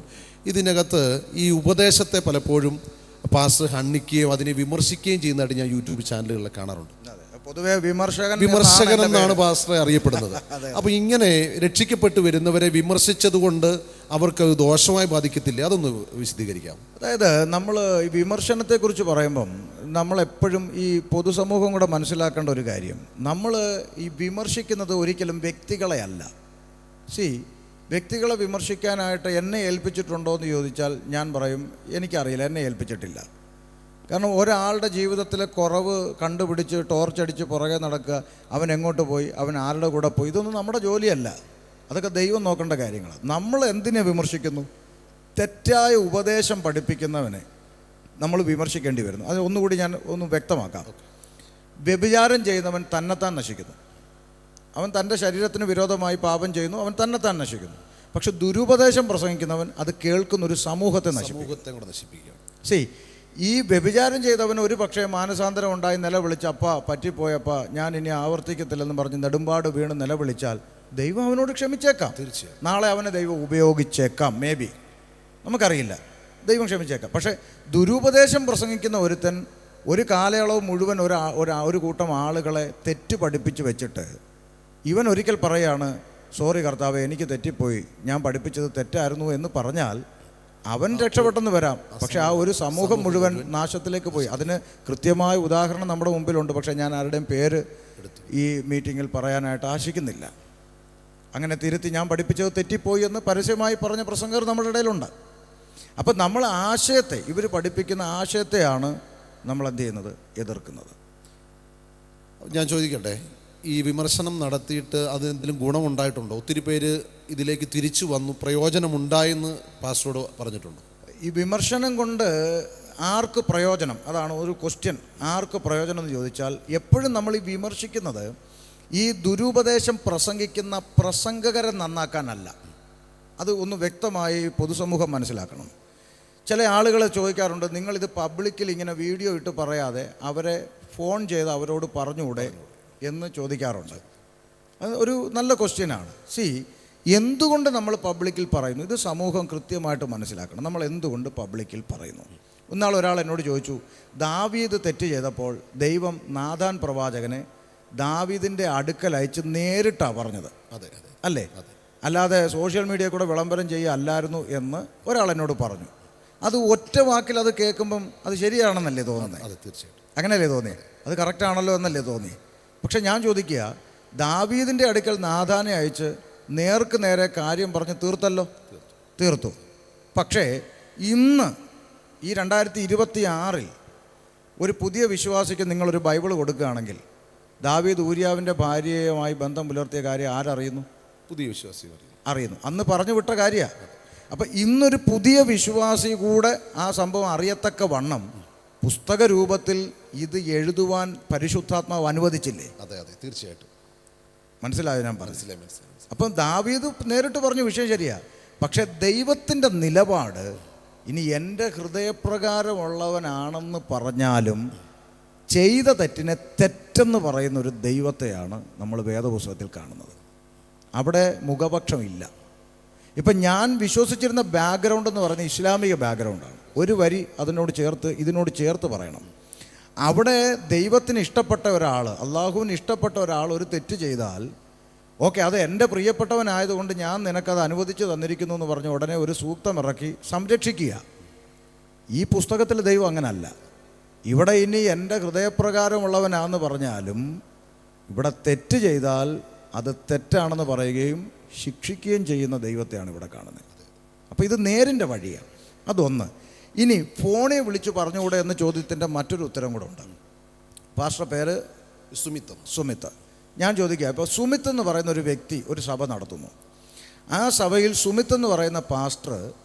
ഇതിനകത്ത് ഈ ഉപദേശത്തെ പലപ്പോഴും പാസ്റ്റർ ഹണ്ണിക്കുകയും അതിനെ വിമർശിക്കുകയും ചെയ്യുന്നതായിട്ട് ഞാൻ യൂട്യൂബ് ചാനലുകളിൽ കാണാറുണ്ട്. പൊതുവെ വിമർശകൻ എന്നാണ് പാസ്റ്ററെ അറിയപ്പെടുന്നത്. അപ്പോൾ ഇങ്ങനെ രക്ഷിക്കപ്പെട്ടു വരുന്നവരെ വിമർശിച്ചത് കൊണ്ട് അവർക്ക് ദോഷമായി ബാധിക്കത്തില്ല? അതൊന്ന് വിശദീകരിക്കാം. അതായത് നമ്മൾ ഈ വിമർശനത്തെക്കുറിച്ച് പറയുമ്പം നമ്മളെപ്പോഴും ഈ പൊതുസമൂഹം കൂടെ മനസ്സിലാക്കേണ്ട ഒരു കാര്യം, നമ്മൾ ഈ വിമർശിക്കുന്നത് ഒരിക്കലും വ്യക്തികളെ അല്ല. വ്യക്തികളെ വിമർശിക്കാനായിട്ട് എന്നെ ഏൽപ്പിച്ചിട്ടുണ്ടോ എന്ന് ചോദിച്ചാൽ ഞാൻ പറയും എനിക്കറിയില്ല, എന്നെ ഏൽപ്പിച്ചിട്ടില്ല. കാരണം ഒരാളുടെ ജീവിതത്തിലെ കുറവ് കണ്ടുപിടിച്ച് ടോർച്ചടിച്ച് പുറകെ നടക്കുക, അവൻ എങ്ങോട്ട് പോയി, അവൻ ആരുടെ കൂടെ പോയി, ഇതൊന്നും നമ്മുടെ ജോലിയല്ല. അതൊക്കെ ദൈവം നോക്കേണ്ട കാര്യങ്ങളാണ്. നമ്മൾ എന്തിനെ വിമർശിക്കുന്നു? തെറ്റായ ഉപദേശം പഠിപ്പിക്കുന്നവനെ നമ്മൾ വിമർശിക്കേണ്ടി വരുന്നു. അത് ഒന്നുകൂടി ഞാൻ ഒന്ന് വ്യക്തമാക്കാം. വ്യഭിചാരം ചെയ്യുന്നവൻ തന്നെത്താൻ നശിക്കുന്നു. അവൻ തൻ്റെ ശരീരത്തിന് വിരോധമായി പാപം ചെയ്യുന്നു, അവൻ തന്നെത്താൻ നശിക്കുന്നു. പക്ഷെ ദുരുപദേശം പ്രസംഗിക്കുന്നവൻ അത് കേൾക്കുന്നൊരു സമൂഹത്തെ നശിപ്പിക്കും. ഈ വ്യഭിചാരം ചെയ്തവൻ ഒരു പക്ഷേ മാനസാന്തരം ഉണ്ടായി നിലവിളിച്ച്, അപ്പ പറ്റിപ്പോയപ്പ ഞാൻ ഇനി ആവർത്തിക്കത്തില്ലെന്ന് പറഞ്ഞ് നെടുമ്പാട് വീണ് നിലവിളിച്ചാൽ ദൈവം അവനോട് ക്ഷമിച്ചേക്കാം. തീർച്ചയായും നാളെ അവനെ ദൈവം ഉപയോഗിച്ചേക്കാം, മേ ബി, നമുക്കറിയില്ല. ദൈവം ക്ഷമിച്ചേക്കാം. പക്ഷേ ദുരുപദേശം പ്രസംഗിക്കുന്ന ഒരുത്തൻ ഒരു കാലയളവ് മുഴുവൻ ഒരു കൂട്ടം ആളുകളെ തെറ്റ് പഠിപ്പിച്ച് വെച്ചിട്ട് ഇവൻ ഒരിക്കൽ പറയാണ്, സോറി കർത്താവേ, എനിക്ക് തെറ്റിപ്പോയി, ഞാൻ പഠിപ്പിച്ചത് തെറ്റായിരുന്നു എന്ന് പറഞ്ഞാൽ അവൻ രക്ഷപ്പെട്ടെന്ന് വരാം. പക്ഷെ ആ ഒരു സമൂഹം മുഴുവൻ നാശത്തിലേക്ക് പോയി. അതിന് കൃത്യമായ ഉദാഹരണം നമ്മുടെ മുമ്പിലുണ്ട്. പക്ഷേ ഞാൻ ആരുടെയും പേര് ഈ മീറ്റിങ്ങിൽ പറയാനായിട്ട് ആശിക്കുന്നില്ല. അങ്ങനെ തിരുത്തി ഞാൻ പഠിപ്പിച്ചത് തെറ്റിപ്പോയി എന്ന് പരസ്യമായി പറഞ്ഞ പ്രസംഗർ നമ്മുടെ ഇടയിലുണ്ട്. അപ്പം നമ്മൾ ആശയത്തെ, ഇവർ പഠിപ്പിക്കുന്ന ആശയത്തെയാണ് നമ്മൾ എന്ത് ചെയ്യുന്നത്? എതിർക്കുന്നത്. ഞാൻ ചോദിക്കട്ടെ, ഈ വിമർശനം നടത്തിയിട്ട് അതിനെന്തെങ്കിലും ഗുണമുണ്ടായിട്ടുണ്ടോ? ഒത്തിരി പേര് ഇതിലേക്ക് തിരിച്ചു വന്നു, പ്രയോജനമുണ്ടായെന്ന് പാസ്റ്ററോട് പറഞ്ഞിട്ടുണ്ടോ? ഈ വിമർശനം കൊണ്ട് ആർക്ക് പ്രയോജനം? അതാണ് ഒരു ക്വസ്റ്റ്യൻ. ആർക്ക് പ്രയോജനം എന്ന് ചോദിച്ചാൽ എപ്പോഴും നമ്മൾ ഈ വിമർശിക്കുന്നത് ഈ ദുരുപദേശം പ്രസംഗിക്കുന്ന പ്രസംഗകരെ നന്നാക്കാനല്ല. അത് ഒന്ന് വ്യക്തമായി പൊതുസമൂഹം മനസ്സിലാക്കണം. ചില ആളുകൾ ചോദിക്കാറുണ്ട്, നിങ്ങളിത് പബ്ലിക്കിൽ ഇങ്ങനെ വീഡിയോ ഇട്ട് പറയാതെ അവരെ ഫോൺ ചെയ്ത് അവരോട് പറഞ്ഞുകൂടെ എന്ന് ചോദിക്കാറുണ്ട്. അത് ഒരു നല്ല ക്വസ്റ്റ്യനാണ്. എന്തുകൊണ്ട് നമ്മൾ പബ്ലിക്കിൽ പറയുന്നു? ഇത് സമൂഹം കൃത്യമായിട്ട് മനസ്സിലാക്കണം. നമ്മൾ എന്തുകൊണ്ട് പബ്ലിക്കിൽ പറയുന്നു? ഒരാൾ എന്നോട് ചോദിച്ചു, ദാവീദ് തെറ്റ് ചെയ്തപ്പോൾ ദൈവം നാഥാൻ പ്രവാചകനെ ദാവീദിൻ്റെ അടുക്കൽ അയച്ച് നേരിട്ടാണ് പറഞ്ഞത്, അതെ അല്ലേ? അല്ലാതെ സോഷ്യൽ മീഡിയ കൂടെ വിളംബരം ചെയ്യുകയല്ലായിരുന്നു എന്ന് ഒരാൾ എന്നോട് പറഞ്ഞു. അത് ഒറ്റ വാക്കിൽ അത് കേൾക്കുമ്പം അത് ശരിയാണെന്നല്ലേ തോന്നുന്നത്? അതെ, തീർച്ചയായിട്ടും അങ്ങനെയല്ലേ തോന്നിയത്? അത് കറക്റ്റാണല്ലോ എന്നല്ലേ തോന്നി? പക്ഷെ ഞാൻ ചോദിക്കുക, ദാവീദിൻ്റെ അടുക്കൽ നാഥാനെ അയച്ച് നേർക്ക് നേരെ കാര്യം പറഞ്ഞ് തീർത്തു. പക്ഷേ ഇന്ന് ഈ 2026 ഒരു പുതിയ വിശ്വാസിക്ക് നിങ്ങളൊരു ബൈബിൾ കൊടുക്കുകയാണെങ്കിൽ ദാവീദ് ഊരിയാവിൻ്റെ ഭാര്യയുമായി ബന്ധം പുലർത്തിയ കാര്യം ആരറിയുന്നു? പുതിയ വിശ്വാസി അറിയുന്നു. അന്ന് പറഞ്ഞു വിട്ട കാര്യമാണ്. അപ്പം ഇന്നൊരു പുതിയ വിശ്വാസി കൂടെ ആ സംഭവം അറിയത്തക്ക വണ്ണം പുസ്തക രൂപത്തിൽ ഇത് എഴുതുവാൻ പരിശുദ്ധാത്മാവ് അനുവദിച്ചില്ലേ? അതെ, തീർച്ചയായിട്ടും. മനസ്സിലായോ ഞാൻ പറഞ്ഞു? മനസ്സിലായി. അപ്പം ദാവീദ് നേരിട്ട് പറഞ്ഞ വിഷയം ശരിയാ. പക്ഷെ ദൈവത്തിൻ്റെ നിലപാട്, ഇനി എൻ്റെ ഹൃദയപ്രകാരമുള്ളവനാണെന്ന് പറഞ്ഞാലും ചെയ്ത തെറ്റിനെ തെറ്റെന്ന് പറയുന്ന ഒരു ദൈവത്തെയാണ് നമ്മൾ വേദപുസ്തകത്തിൽ കാണുന്നത്. അവിടെ മുഖപക്ഷമില്ല. ഇപ്പം ഞാൻ വിശ്വസിച്ചിരുന്ന ബാക്ക്ഗ്രൗണ്ട് എന്ന് പറയുന്നത് ഇസ്ലാമിക ബാക്ക്ഗ്രൗണ്ടാണ്. ഒരു വരി ഇതിനോട് ചേർത്ത് പറയണം. അവിടെ ദൈവത്തിന് ഇഷ്ടപ്പെട്ട ഒരാൾ, അള്ളാഹുവിന് ഇഷ്ടപ്പെട്ട ഒരാൾ ഒരു തെറ്റ് ചെയ്താൽ, ഓക്കെ, അത് എൻ്റെ പ്രിയപ്പെട്ടവനായതുകൊണ്ട് ഞാൻ നിനക്കത് അനുവദിച്ച് തന്നിരിക്കുന്നു എന്ന് പറഞ്ഞ് ഉടനെ ഒരു സൂക്തം ഇറക്കി സംരക്ഷിക്കുക. ഈ പുസ്തകത്തിൽ ദൈവം അങ്ങനല്ല. ഇവിടെ ഇനി എൻ്റെ ഹൃദയപ്രകാരമുള്ളവനാണെന്ന് പറഞ്ഞാലും ഇവിടെ തെറ്റ് ചെയ്താൽ അത് തെറ്റാണെന്ന് പറയുകയും ശിക്ഷിക്കുകയും ചെയ്യുന്ന ദൈവത്തെയാണ് ഇവിടെ കാണുന്നത്. അപ്പോൾ ഇത് നേരിൻ്റെ വഴിയാണ്. അതൊന്ന്. ഇനി ഫോണിൽ വിളിച്ച് പറഞ്ഞുകൂടെ എന്ന ചോദ്യത്തിൻ്റെ മറ്റൊരു ഉത്തരം കൂടെ ഉണ്ട്. പാസ്റ്റർ പേര് സുമിത്ത്. ഞാൻ ചോദിക്കുക, ഇപ്പോൾ സുമിത്ത് എന്ന് പറയുന്ന ഒരു വ്യക്തി ഒരു സഭ നടത്തുന്നു. ആ സഭയിൽ സുമിത്ത് എന്ന് പറയുന്ന പാസ്റ്റർ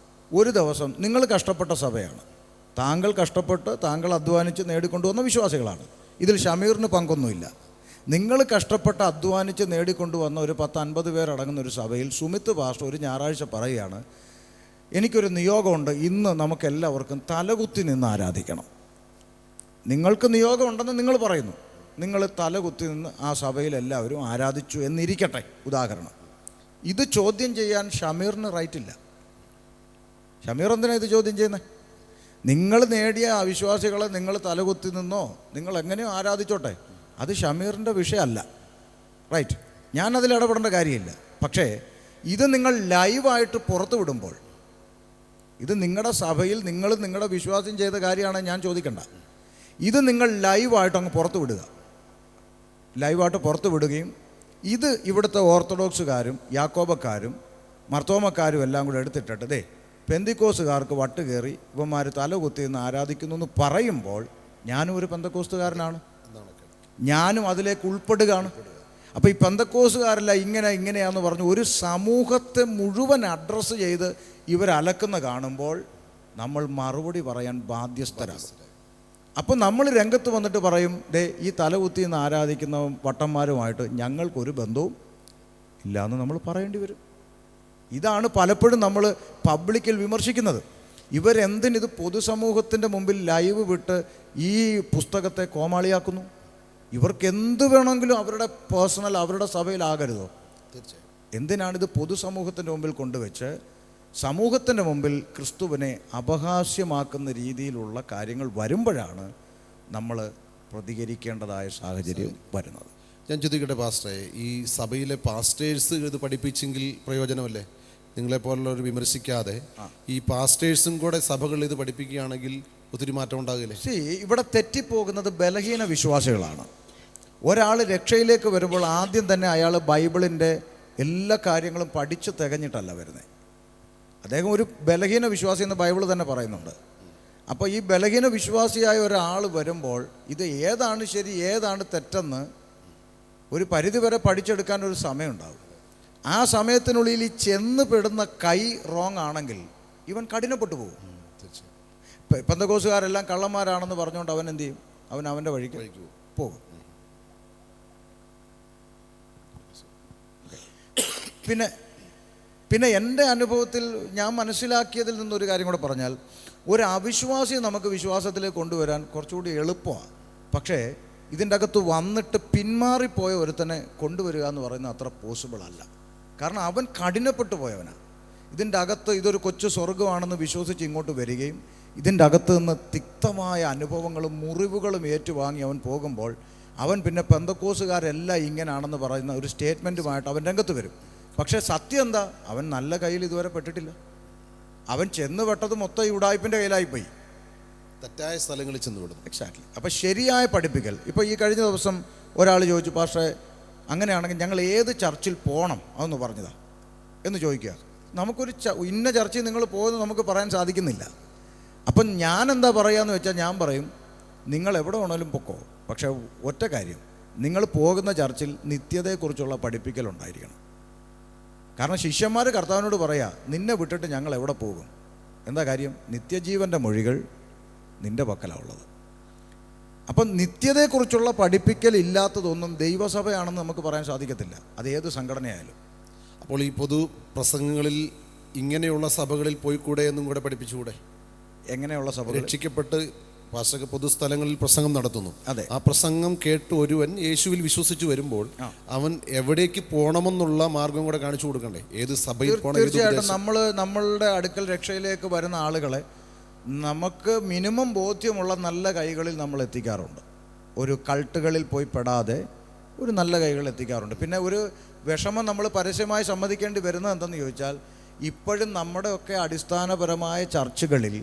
ഒരു ദിവസം, നിങ്ങൾ കഷ്ടപ്പെട്ട സഭയാണ്, താങ്കൾ കഷ്ടപ്പെട്ട് താങ്കൾ അധ്വാനിച്ച് നേടിക്കൊണ്ടുവന്ന വിശ്വാസികളാണ്, ഇതിൽ ഷമീറിന് പങ്കൊന്നുമില്ല. നിങ്ങൾ കഷ്ടപ്പെട്ട് അധ്വാനിച്ച് നേടിക്കൊണ്ടുവന്ന ഒരു 10-50 പേരടങ്ങുന്ന ഒരു സഭയിൽ സുമിത്ത് പാസ്റ്റർ ഒരു ഞായറാഴ്ച പറയുകയാണ്, എനിക്കൊരു നിയോഗമുണ്ട്, ഇന്ന് നമുക്കെല്ലാവർക്കും തലകുത്തി നിന്ന് ആരാധിക്കണം. നിങ്ങൾക്ക് നിയോഗമുണ്ടെന്ന് നിങ്ങൾ പറയുന്നു, നിങ്ങൾ തലകുത്തി നിന്ന് ആ സഭയിൽ എല്ലാവരും ആരാധിച്ചു എന്നിരിക്കട്ടെ, ഉദാഹരണം. ഇത് ചോദ്യം ചെയ്യാൻ ഷമീറിന് റൈറ്റില്ല. ഷമീർ എന്തിനാണ് ഇത് ചോദ്യം ചെയ്യുന്നത്? നിങ്ങൾ നേടിയ അവിശ്വാസികളെ നിങ്ങൾ തലകുത്തി നിന്നോ നിങ്ങൾ എങ്ങനെയോ ആരാധിച്ചോട്ടെ, അത് ഷമീറിൻ്റെ വിഷയമല്ല, റൈറ്റ്? ഞാനതിൽ ഇടപെടേണ്ട കാര്യമില്ല. പക്ഷേ ഇത് നിങ്ങൾ ലൈവായിട്ട് പുറത്തു വിടുമ്പോൾ, ഇത് നിങ്ങളുടെ സഭയിൽ നിങ്ങൾ നിങ്ങളുടെ വിശ്വാസം ചെയ്ത കാര്യമാണ് ഞാൻ ചോദിക്കണ്ട. ഇത് നിങ്ങൾ ലൈവായിട്ട് അങ്ങ് പുറത്തു വിടുകയും ഇത് ഇവിടുത്തെ ഓർത്തഡോക്സുകാരും യാക്കോബക്കാരും മർത്തോമക്കാരും എല്ലാം കൂടെ എടുത്തിട്ടിട്ട് പെന്തിക്കോസുകാർക്ക് വട്ട് കയറി ഇവന്മാർ തലകുത്തി നിന്ന് ആരാധിക്കുന്നു എന്ന് പറയുമ്പോൾ ഞാനും ഒരു പെന്തക്കോസ്തുകാരനാണ്, ഞാനും അതിലേക്ക് ഉൾപ്പെടുകയാണ്. അപ്പോൾ ഈ പെന്തക്കോസുകാരല്ല ഇങ്ങനെയാന്ന് പറഞ്ഞു ഒരു സമൂഹത്തെ മുഴുവൻ അഡ്രസ്സ് ചെയ്ത് ഇവരലക്കുന്ന കാണുമ്പോൾ നമ്മൾ മറുപടി പറയാൻ ബാധ്യസ്ഥരാകും. അപ്പോൾ നമ്മൾ രംഗത്ത് വന്നിട്ട് പറയും, ഈ തലകുത്തി നിന്ന് ആരാധിക്കുന്ന വട്ടന്മാരുമായിട്ട് ഞങ്ങൾക്കൊരു ബന്ധവും ഇല്ലയെന്ന് നമ്മൾ പറയേണ്ടി വരും. ഇതാണ് പലപ്പോഴും നമ്മൾ പബ്ലിക്കിൽ വിമർശിക്കുന്നത്. ഇവരെന്തിനിത് പൊതുസമൂഹത്തിൻ്റെ മുമ്പിൽ ലൈവ് വിട്ട് ഈ പുസ്തകത്തെ കോമാളിയാക്കുന്നു? ഇവർക്ക് എന്ത് വേണമെങ്കിലും അവരുടെ പേഴ്സണൽ അവരുടെ സഭയിലാകരുതോ? തീർച്ചയായും. എന്തിനാണിത് പൊതുസമൂഹത്തിൻ്റെ മുമ്പിൽ കൊണ്ടുവച്ച് സമൂഹത്തിൻ്റെ മുമ്പിൽ ക്രിസ്തുവിനെ അപഹാസ്യമാക്കുന്ന രീതിയിലുള്ള കാര്യങ്ങൾ വരുമ്പോഴാണ് നമ്മൾ പ്രതികരിക്കേണ്ടതായ സാഹചര്യം വരുന്നത്. ഞാൻ ചോദിക്കട്ടെ പാസ്റ്ററെ, ഈ സഭയിലെ പാസ്റ്റേഴ്സ് ഇത് പഠിപ്പിച്ചെങ്കിൽ പ്രയോജനമല്ലേ? നിങ്ങളെപ്പോലുള്ളവർ വിമർശിക്കാതെ ഈ പാസ്റ്റേഴ്സും കൂടെ സഭകളിൽ ഇത് പഠിപ്പിക്കുകയാണെങ്കിൽ ഒത്തിരി മാറ്റം ഉണ്ടാകില്ലേ? ഇവിടെ തെറ്റിപ്പോകുന്നത് ബലഹീന വിശ്വാസികളാണ്. ഒരാൾ രക്ഷയിലേക്ക് വരുമ്പോൾ ആദ്യം തന്നെ അയാൾ ബൈബിളിൻ്റെ എല്ലാ കാര്യങ്ങളും പഠിച്ച് തികഞ്ഞിട്ടല്ല വരുന്നത്. അദ്ദേഹം ഒരു ബലഹീന വിശ്വാസി എന്ന് ബൈബിൾ തന്നെ പറയുന്നുണ്ട്. അപ്പോൾ ഈ ബലഹീന വിശ്വാസിയായ ഒരാൾ വരുമ്പോൾ ഇത് ഏതാണ് ശരി ഏതാണ് തെറ്റെന്ന് ഒരു പരിധിവരെ പഠിച്ചെടുക്കാൻ ഒരു സമയമുണ്ടാകും. ആ സമയത്തിനുള്ളിൽ ഈ ചെന്ന് പെടുന്ന കൈ റോങ് ആണെങ്കിൽ ഇവൻ കഠിനപ്പെട്ടു പോകും. പെന്തക്കോസുകാരെല്ലാം കള്ളന്മാരാണെന്ന് പറഞ്ഞുകൊണ്ട് അവൻ എന്ത് ചെയ്യും? അവൻ അവൻ്റെ വഴിക്ക് പോകും. പിന്നെ പിന്നെ എൻ്റെ അനുഭവത്തിൽ ഞാൻ മനസ്സിലാക്കിയതിൽ നിന്നൊരു കാര്യം കൂടെ പറഞ്ഞാൽ, ഒരു അവിശ്വാസിയെ നമുക്ക് വിശ്വാസത്തിലേക്ക് കൊണ്ടുവരാൻ കുറച്ചുകൂടി എളുപ്പമാണ്. പക്ഷേ ഇതിൻ്റെ അകത്ത് വന്നിട്ട് പിന്മാറിപ്പോയ ഒരുത്തനെ കൊണ്ടുവരിക എന്ന് പറയുന്നത് അത്ര പോസിബിൾ അല്ല. കാരണം അവൻ കഠിനപ്പെട്ടു പോയവനാണ്. ഇതിൻ്റെ അകത്ത് ഇതൊരു കൊച്ചു സ്വർഗമാണെന്ന് വിശ്വസിച്ച് ഇങ്ങോട്ട് വരികയും ഇതിൻ്റെ അകത്ത് നിന്ന് തിക്തമായ അനുഭവങ്ങളും മുറിവുകളും ഏറ്റുവാങ്ങി അവൻ പോകുമ്പോൾ അവൻ പിന്നെ പെന്തക്കോസുകാരെല്ലാം ഇങ്ങനെയാണെന്ന് പറയുന്ന ഒരു സ്റ്റേറ്റ്മെൻറ്റുമായിട്ട് അവൻ രംഗത്ത് വരും. പക്ഷേ സത്യം എന്താ? അവൻ നല്ല കയ്യിൽ ഇതുവരെ പെട്ടിട്ടില്ല. അവൻ ചെന്ന് പെട്ടത് മൊത്തം ഈ ഉടായ്പിൻ്റെ കയ്യിലായിപ്പോയി, തെറ്റായ സ്ഥലങ്ങളിൽ ചെന്ന് വിടുന്നു. എക്സാക്ട്ലി. അപ്പോൾ ശരിയായ പഠിപ്പിക്കൽ. ഇപ്പോൾ ഈ കഴിഞ്ഞ ദിവസം ഒരാൾ ചോദിച്ചു, പക്ഷേ അങ്ങനെയാണെങ്കിൽ ഞങ്ങൾ ഏത് ചർച്ചിൽ പോകണം അതൊന്ന് പറഞ്ഞതാ എന്ന് ചോദിക്കുക. നമുക്കൊരു ഇന്ന ചർച്ചിൽ നിങ്ങൾ പോകുന്നത് നമുക്ക് പറയാൻ സാധിക്കുന്നില്ല. അപ്പം ഞാൻ എന്താ പറയുകയെന്ന് വെച്ചാൽ, ഞാൻ പറയും നിങ്ങൾ എവിടെ വേണമെങ്കിലും പൊക്കോ, പക്ഷേ ഒറ്റ കാര്യം, നിങ്ങൾ പോകുന്ന ചർച്ചിൽ നിത്യതയെക്കുറിച്ചുള്ള പഠിപ്പിക്കലുണ്ടായിരിക്കണം. കാരണം ശിഷ്യന്മാർ കർത്താവിനോട് പറയാ, നിന്നെ വിട്ടിട്ട് ഞങ്ങൾ എവിടെ പോകും? എന്താ കാര്യം? നിത്യജീവൻ്റെ മൊഴികൾ നിൻ്റെ പക്കലാണ് ഉള്ളത്. അപ്പം നിത്യതയെക്കുറിച്ചുള്ള പഠിപ്പിക്കൽ ഇല്ലാത്തതൊന്നും ദൈവസഭയാണെന്ന് നമുക്ക് പറയാൻ സാധിക്കത്തില്ല, അത് ഏത് സംഘടനയായാലും. അപ്പോൾ ഈ പൊതു പ്രസംഗങ്ങളിൽ ഇങ്ങനെയുള്ള സഭകളിൽ പോയിക്കൂടെ എന്നും കൂടെ പഠിപ്പിച്ചുകൂടെ? എങ്ങനെയുള്ള സഭകൾ? രക്ഷിക്കപ്പെട്ട് പാസ്റ്റർ പൊതുസ്ഥലങ്ങളിൽ പ്രസംഗം നടത്തുന്നു. അതെ. ആ പ്രസംഗം കേട്ട് ഒരുവൻ യേശുവിൽ വിശ്വസിച്ച് വരുമ്പോൾ അവൻ എവിടേക്ക് പോകണമെന്നുള്ള മാർഗം കൂടെ കാണിച്ചു കൊടുക്കണ്ടേ? ഏത് സഭയിൽ പോകണം? തീർച്ചയായിട്ടും നമ്മളുടെ അടുക്കൽ രക്ഷയിലേക്ക് വരുന്ന ആളുകളെ നമുക്ക് മിനിമം ബോധ്യമുള്ള നല്ല കൈകളിൽ നമ്മൾ എത്തിക്കാറുണ്ട്. ഒരു കൾട്ടുകളിൽ പോയി പെടാതെ ഒരു നല്ല കൈകൾ എത്തിക്കാറുണ്ട്. പിന്നെ ഒരു വിഷമം നമ്മൾ പരസ്യമായി സമ്മതിക്കേണ്ടി വരുന്നത് എന്തെന്ന് ചോദിച്ചാൽ, ഇപ്പോഴും നമ്മുടെയൊക്കെ അടിസ്ഥാനപരമായ ചർച്ചുകളിൽ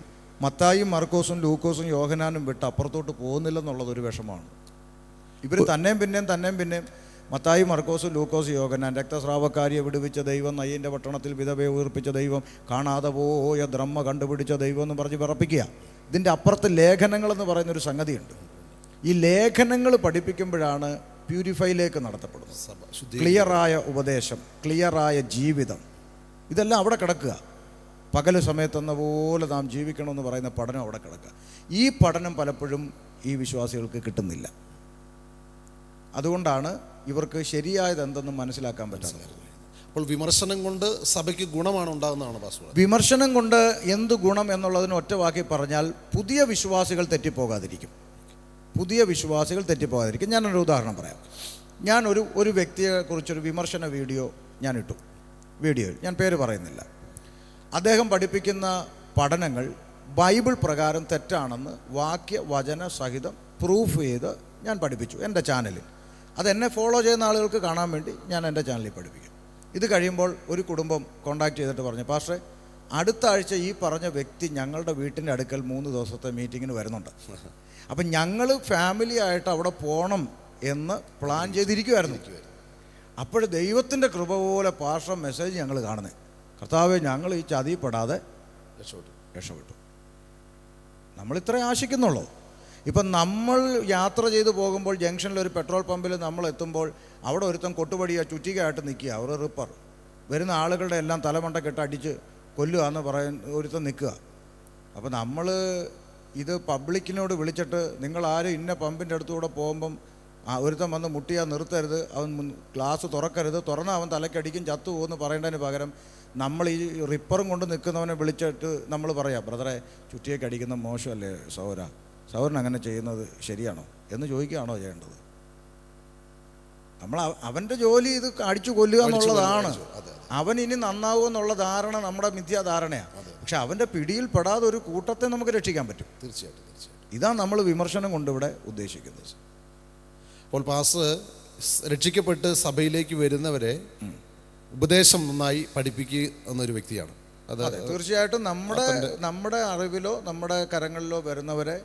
മത്തായും മർക്കോസും ലൂക്കോസും യോഹനാനും വിട്ട് അപ്പുറത്തോട്ട് പോകുന്നില്ലെന്നുള്ളതൊരു വിഷമമാണ്. ഇവർ തന്നെയും പിന്നെയും മത്തായി മർക്കോസും ലൂക്കോസും യോഹന്നാൻ, രക്തസ്രാവക്കാരിയെ വിടുവിച്ച ദൈവം, നയ്യൻ്റെ പട്ടണത്തിൽ വിധവയെ ഉയർപ്പിച്ച ദൈവം, കാണാതെ പോയ ദ്രഹ്മ കണ്ടുപിടിച്ച ദൈവം എന്ന് പറഞ്ഞ് വിറപ്പിക്കുക. ഇതിൻ്റെ അപ്പുറത്ത് ലേഖനങ്ങളെന്ന് പറയുന്നൊരു സംഗതിയുണ്ട്. ഈ ലേഖനങ്ങൾ പഠിപ്പിക്കുമ്പോഴാണ് പ്യൂരിഫൈയിലേക്ക് നടത്തപ്പെടുന്നത്. ക്ലിയറായ ഉപദേശം, ക്ലിയറായ ജീവിതം, ഇതെല്ലാം അവിടെ കിടക്കുക. പകല് സമയത്തെന്ന പോലെ നാം ജീവിക്കണമെന്ന് പറയുന്ന പഠനം അവിടെ കിടക്കുക. ഈ പഠനം പലപ്പോഴും ഈ വിശ്വാസികൾക്ക് കിട്ടുന്നില്ല. അതുകൊണ്ടാണ് ഇവർക്ക് ശരിയായത് എന്തെന്ന് മനസ്സിലാക്കാൻ പറ്റാത്തത്. അപ്പോൾ വിമർശനം കൊണ്ട് സഭയ്ക്ക് ഗുണമാണ് ഉണ്ടാകുന്നതാണ് പാസ്റ്റർ? വിമർശനം കൊണ്ട് എന്ത് ഗുണം എന്നുള്ളതിന് ഒറ്റ വാക്കി പറഞ്ഞാൽ, പുതിയ വിശ്വാസികൾ തെറ്റിപ്പോകാതിരിക്കും. ഞാനൊരു ഉദാഹരണം പറയാം. ഞാൻ ഒരു വ്യക്തിയെക്കുറിച്ചൊരു വിമർശന വീഡിയോ ഞാൻ ഇട്ടു. വീഡിയോയിൽ ഞാൻ പേര് പറയുന്നില്ല. അദ്ദേഹം പഠിപ്പിക്കുന്ന പഠനങ്ങൾ ബൈബിൾ പ്രകാരം തെറ്റാണെന്ന് വചന സഹിതം പ്രൂഫ് ചെയ്ത് ഞാൻ പഠിപ്പിച്ചു എൻ്റെ ചാനലിൽ. അതെന്നെ ഫോളോ ചെയ്യുന്ന ആളുകൾക്ക് കാണാൻ വേണ്ടി ഞാൻ എൻ്റെ ചാനലിൽ പഠിപ്പിക്കും. ഇത് കഴിയുമ്പോൾ ഒരു കുടുംബം കോണ്ടാക്ട് ചെയ്തിട്ട് പറഞ്ഞു, പാസ്റ്ററെ, അടുത്ത ആഴ്ച ഈ പറഞ്ഞ വ്യക്തി ഞങ്ങളുടെ വീട്ടിൻ്റെ അടുക്കൽ 3 ദിവസത്തെ മീറ്റിങ്ങിന് വരുന്നുണ്ട്. അപ്പം ഞങ്ങൾ ഫാമിലി ആയിട്ട് അവിടെ പോകണം എന്ന് പ്ലാൻ ചെയ്തിരിക്കുമായിരുന്നു. അപ്പോൾ ദൈവത്തിൻ്റെ കൃപ പോലെ പാസ്റ്റർ മെസ്സേജ് ഞങ്ങൾ കാണുന്നത്, കർത്താവേ, ഞങ്ങൾ ഈ ചതിപ്പെടാതെ രക്ഷപ്പെട്ടു. നമ്മളിത്രേ ആശിക്കുന്നുള്ളൂ. ഇപ്പം നമ്മൾ യാത്ര ചെയ്ത് പോകുമ്പോൾ ജംഗ്ഷനിൽ ഒരു പെട്രോൾ പമ്പിൽ നമ്മൾ എത്തുമ്പോൾ അവിടെ ഒരുത്തൻ കൊട്ടുപടിയോ ചുറ്റികയായിട്ട് നിൽക്കുക, ഒരു റിപ്പർ വരുന്ന ആളുകളുടെ എല്ലാം തലമണ്ടക്കെട്ട് അടിച്ച് കൊല്ലുക എന്ന് പറയുന്ന ഒരുത്തൻ നിൽക്കുക. അപ്പോൾ നമ്മൾ ഇത് പബ്ലിക്കിനോട് വിളിച്ചിട്ട്, നിങ്ങളാരും ഇന്ന പമ്പിൻ്റെ അടുത്തുകൂടെ പോകുമ്പം ഒരുത്തൻ വന്ന് മുട്ടിയാൽ നിർത്തരുത്, അവൻ ഗ്ലാസ് തുറക്കരുത്, തുറന്നാൽ അവൻ തലക്കടിക്കും, ചത്തു പോകുമെന്ന് പറയേണ്ടതിന് പകരം നമ്മൾ ഈ റിപ്പറും കൊണ്ട് നിൽക്കുന്നവനെ വിളിച്ചിട്ട് നമ്മൾ പറയാം, ബ്രദറെ, ചുറ്റിയൊക്കെ അടിക്കുന്ന മോശമല്ലേ സൗരൻ അങ്ങനെ ചെയ്യുന്നത് ശരിയാണോ എന്ന് ചോദിക്കുകയാണോ ചെയ്യേണ്ടത്? നമ്മൾ അവൻ്റെ ജോലി ഇത് അടിച്ചു കൊല്ലുക എന്നുള്ളതാണ്. അവൻ ഇനി നന്നാവുമെന്നുള്ള ധാരണ നമ്മുടെ മിഥ്യാധാരണയാണ്. പക്ഷെ അവൻ്റെ പിടിയിൽ പെടാതെ ഒരു കൂട്ടത്തെ നമുക്ക് രക്ഷിക്കാൻ പറ്റും. തീർച്ചയായിട്ടും ഇതാണ് നമ്മൾ വിമർശനം കൊണ്ടിവിടെ ഉദ്ദേശിക്കുന്നത്. അപ്പോൾ പാസ്റ്റർ രക്ഷിക്കപ്പെട്ട് സഭയിലേക്ക് വരുന്നവരെ ഉപദേശം നന്നായി പഠിപ്പിക്കുക എന്നൊരു വ്യക്തിയാണ്. അതെ, തീർച്ചയായിട്ടും നമ്മുടെ അറിവിലോ നമ്മുടെ കരങ്ങളിലോ വരുന്നവരെ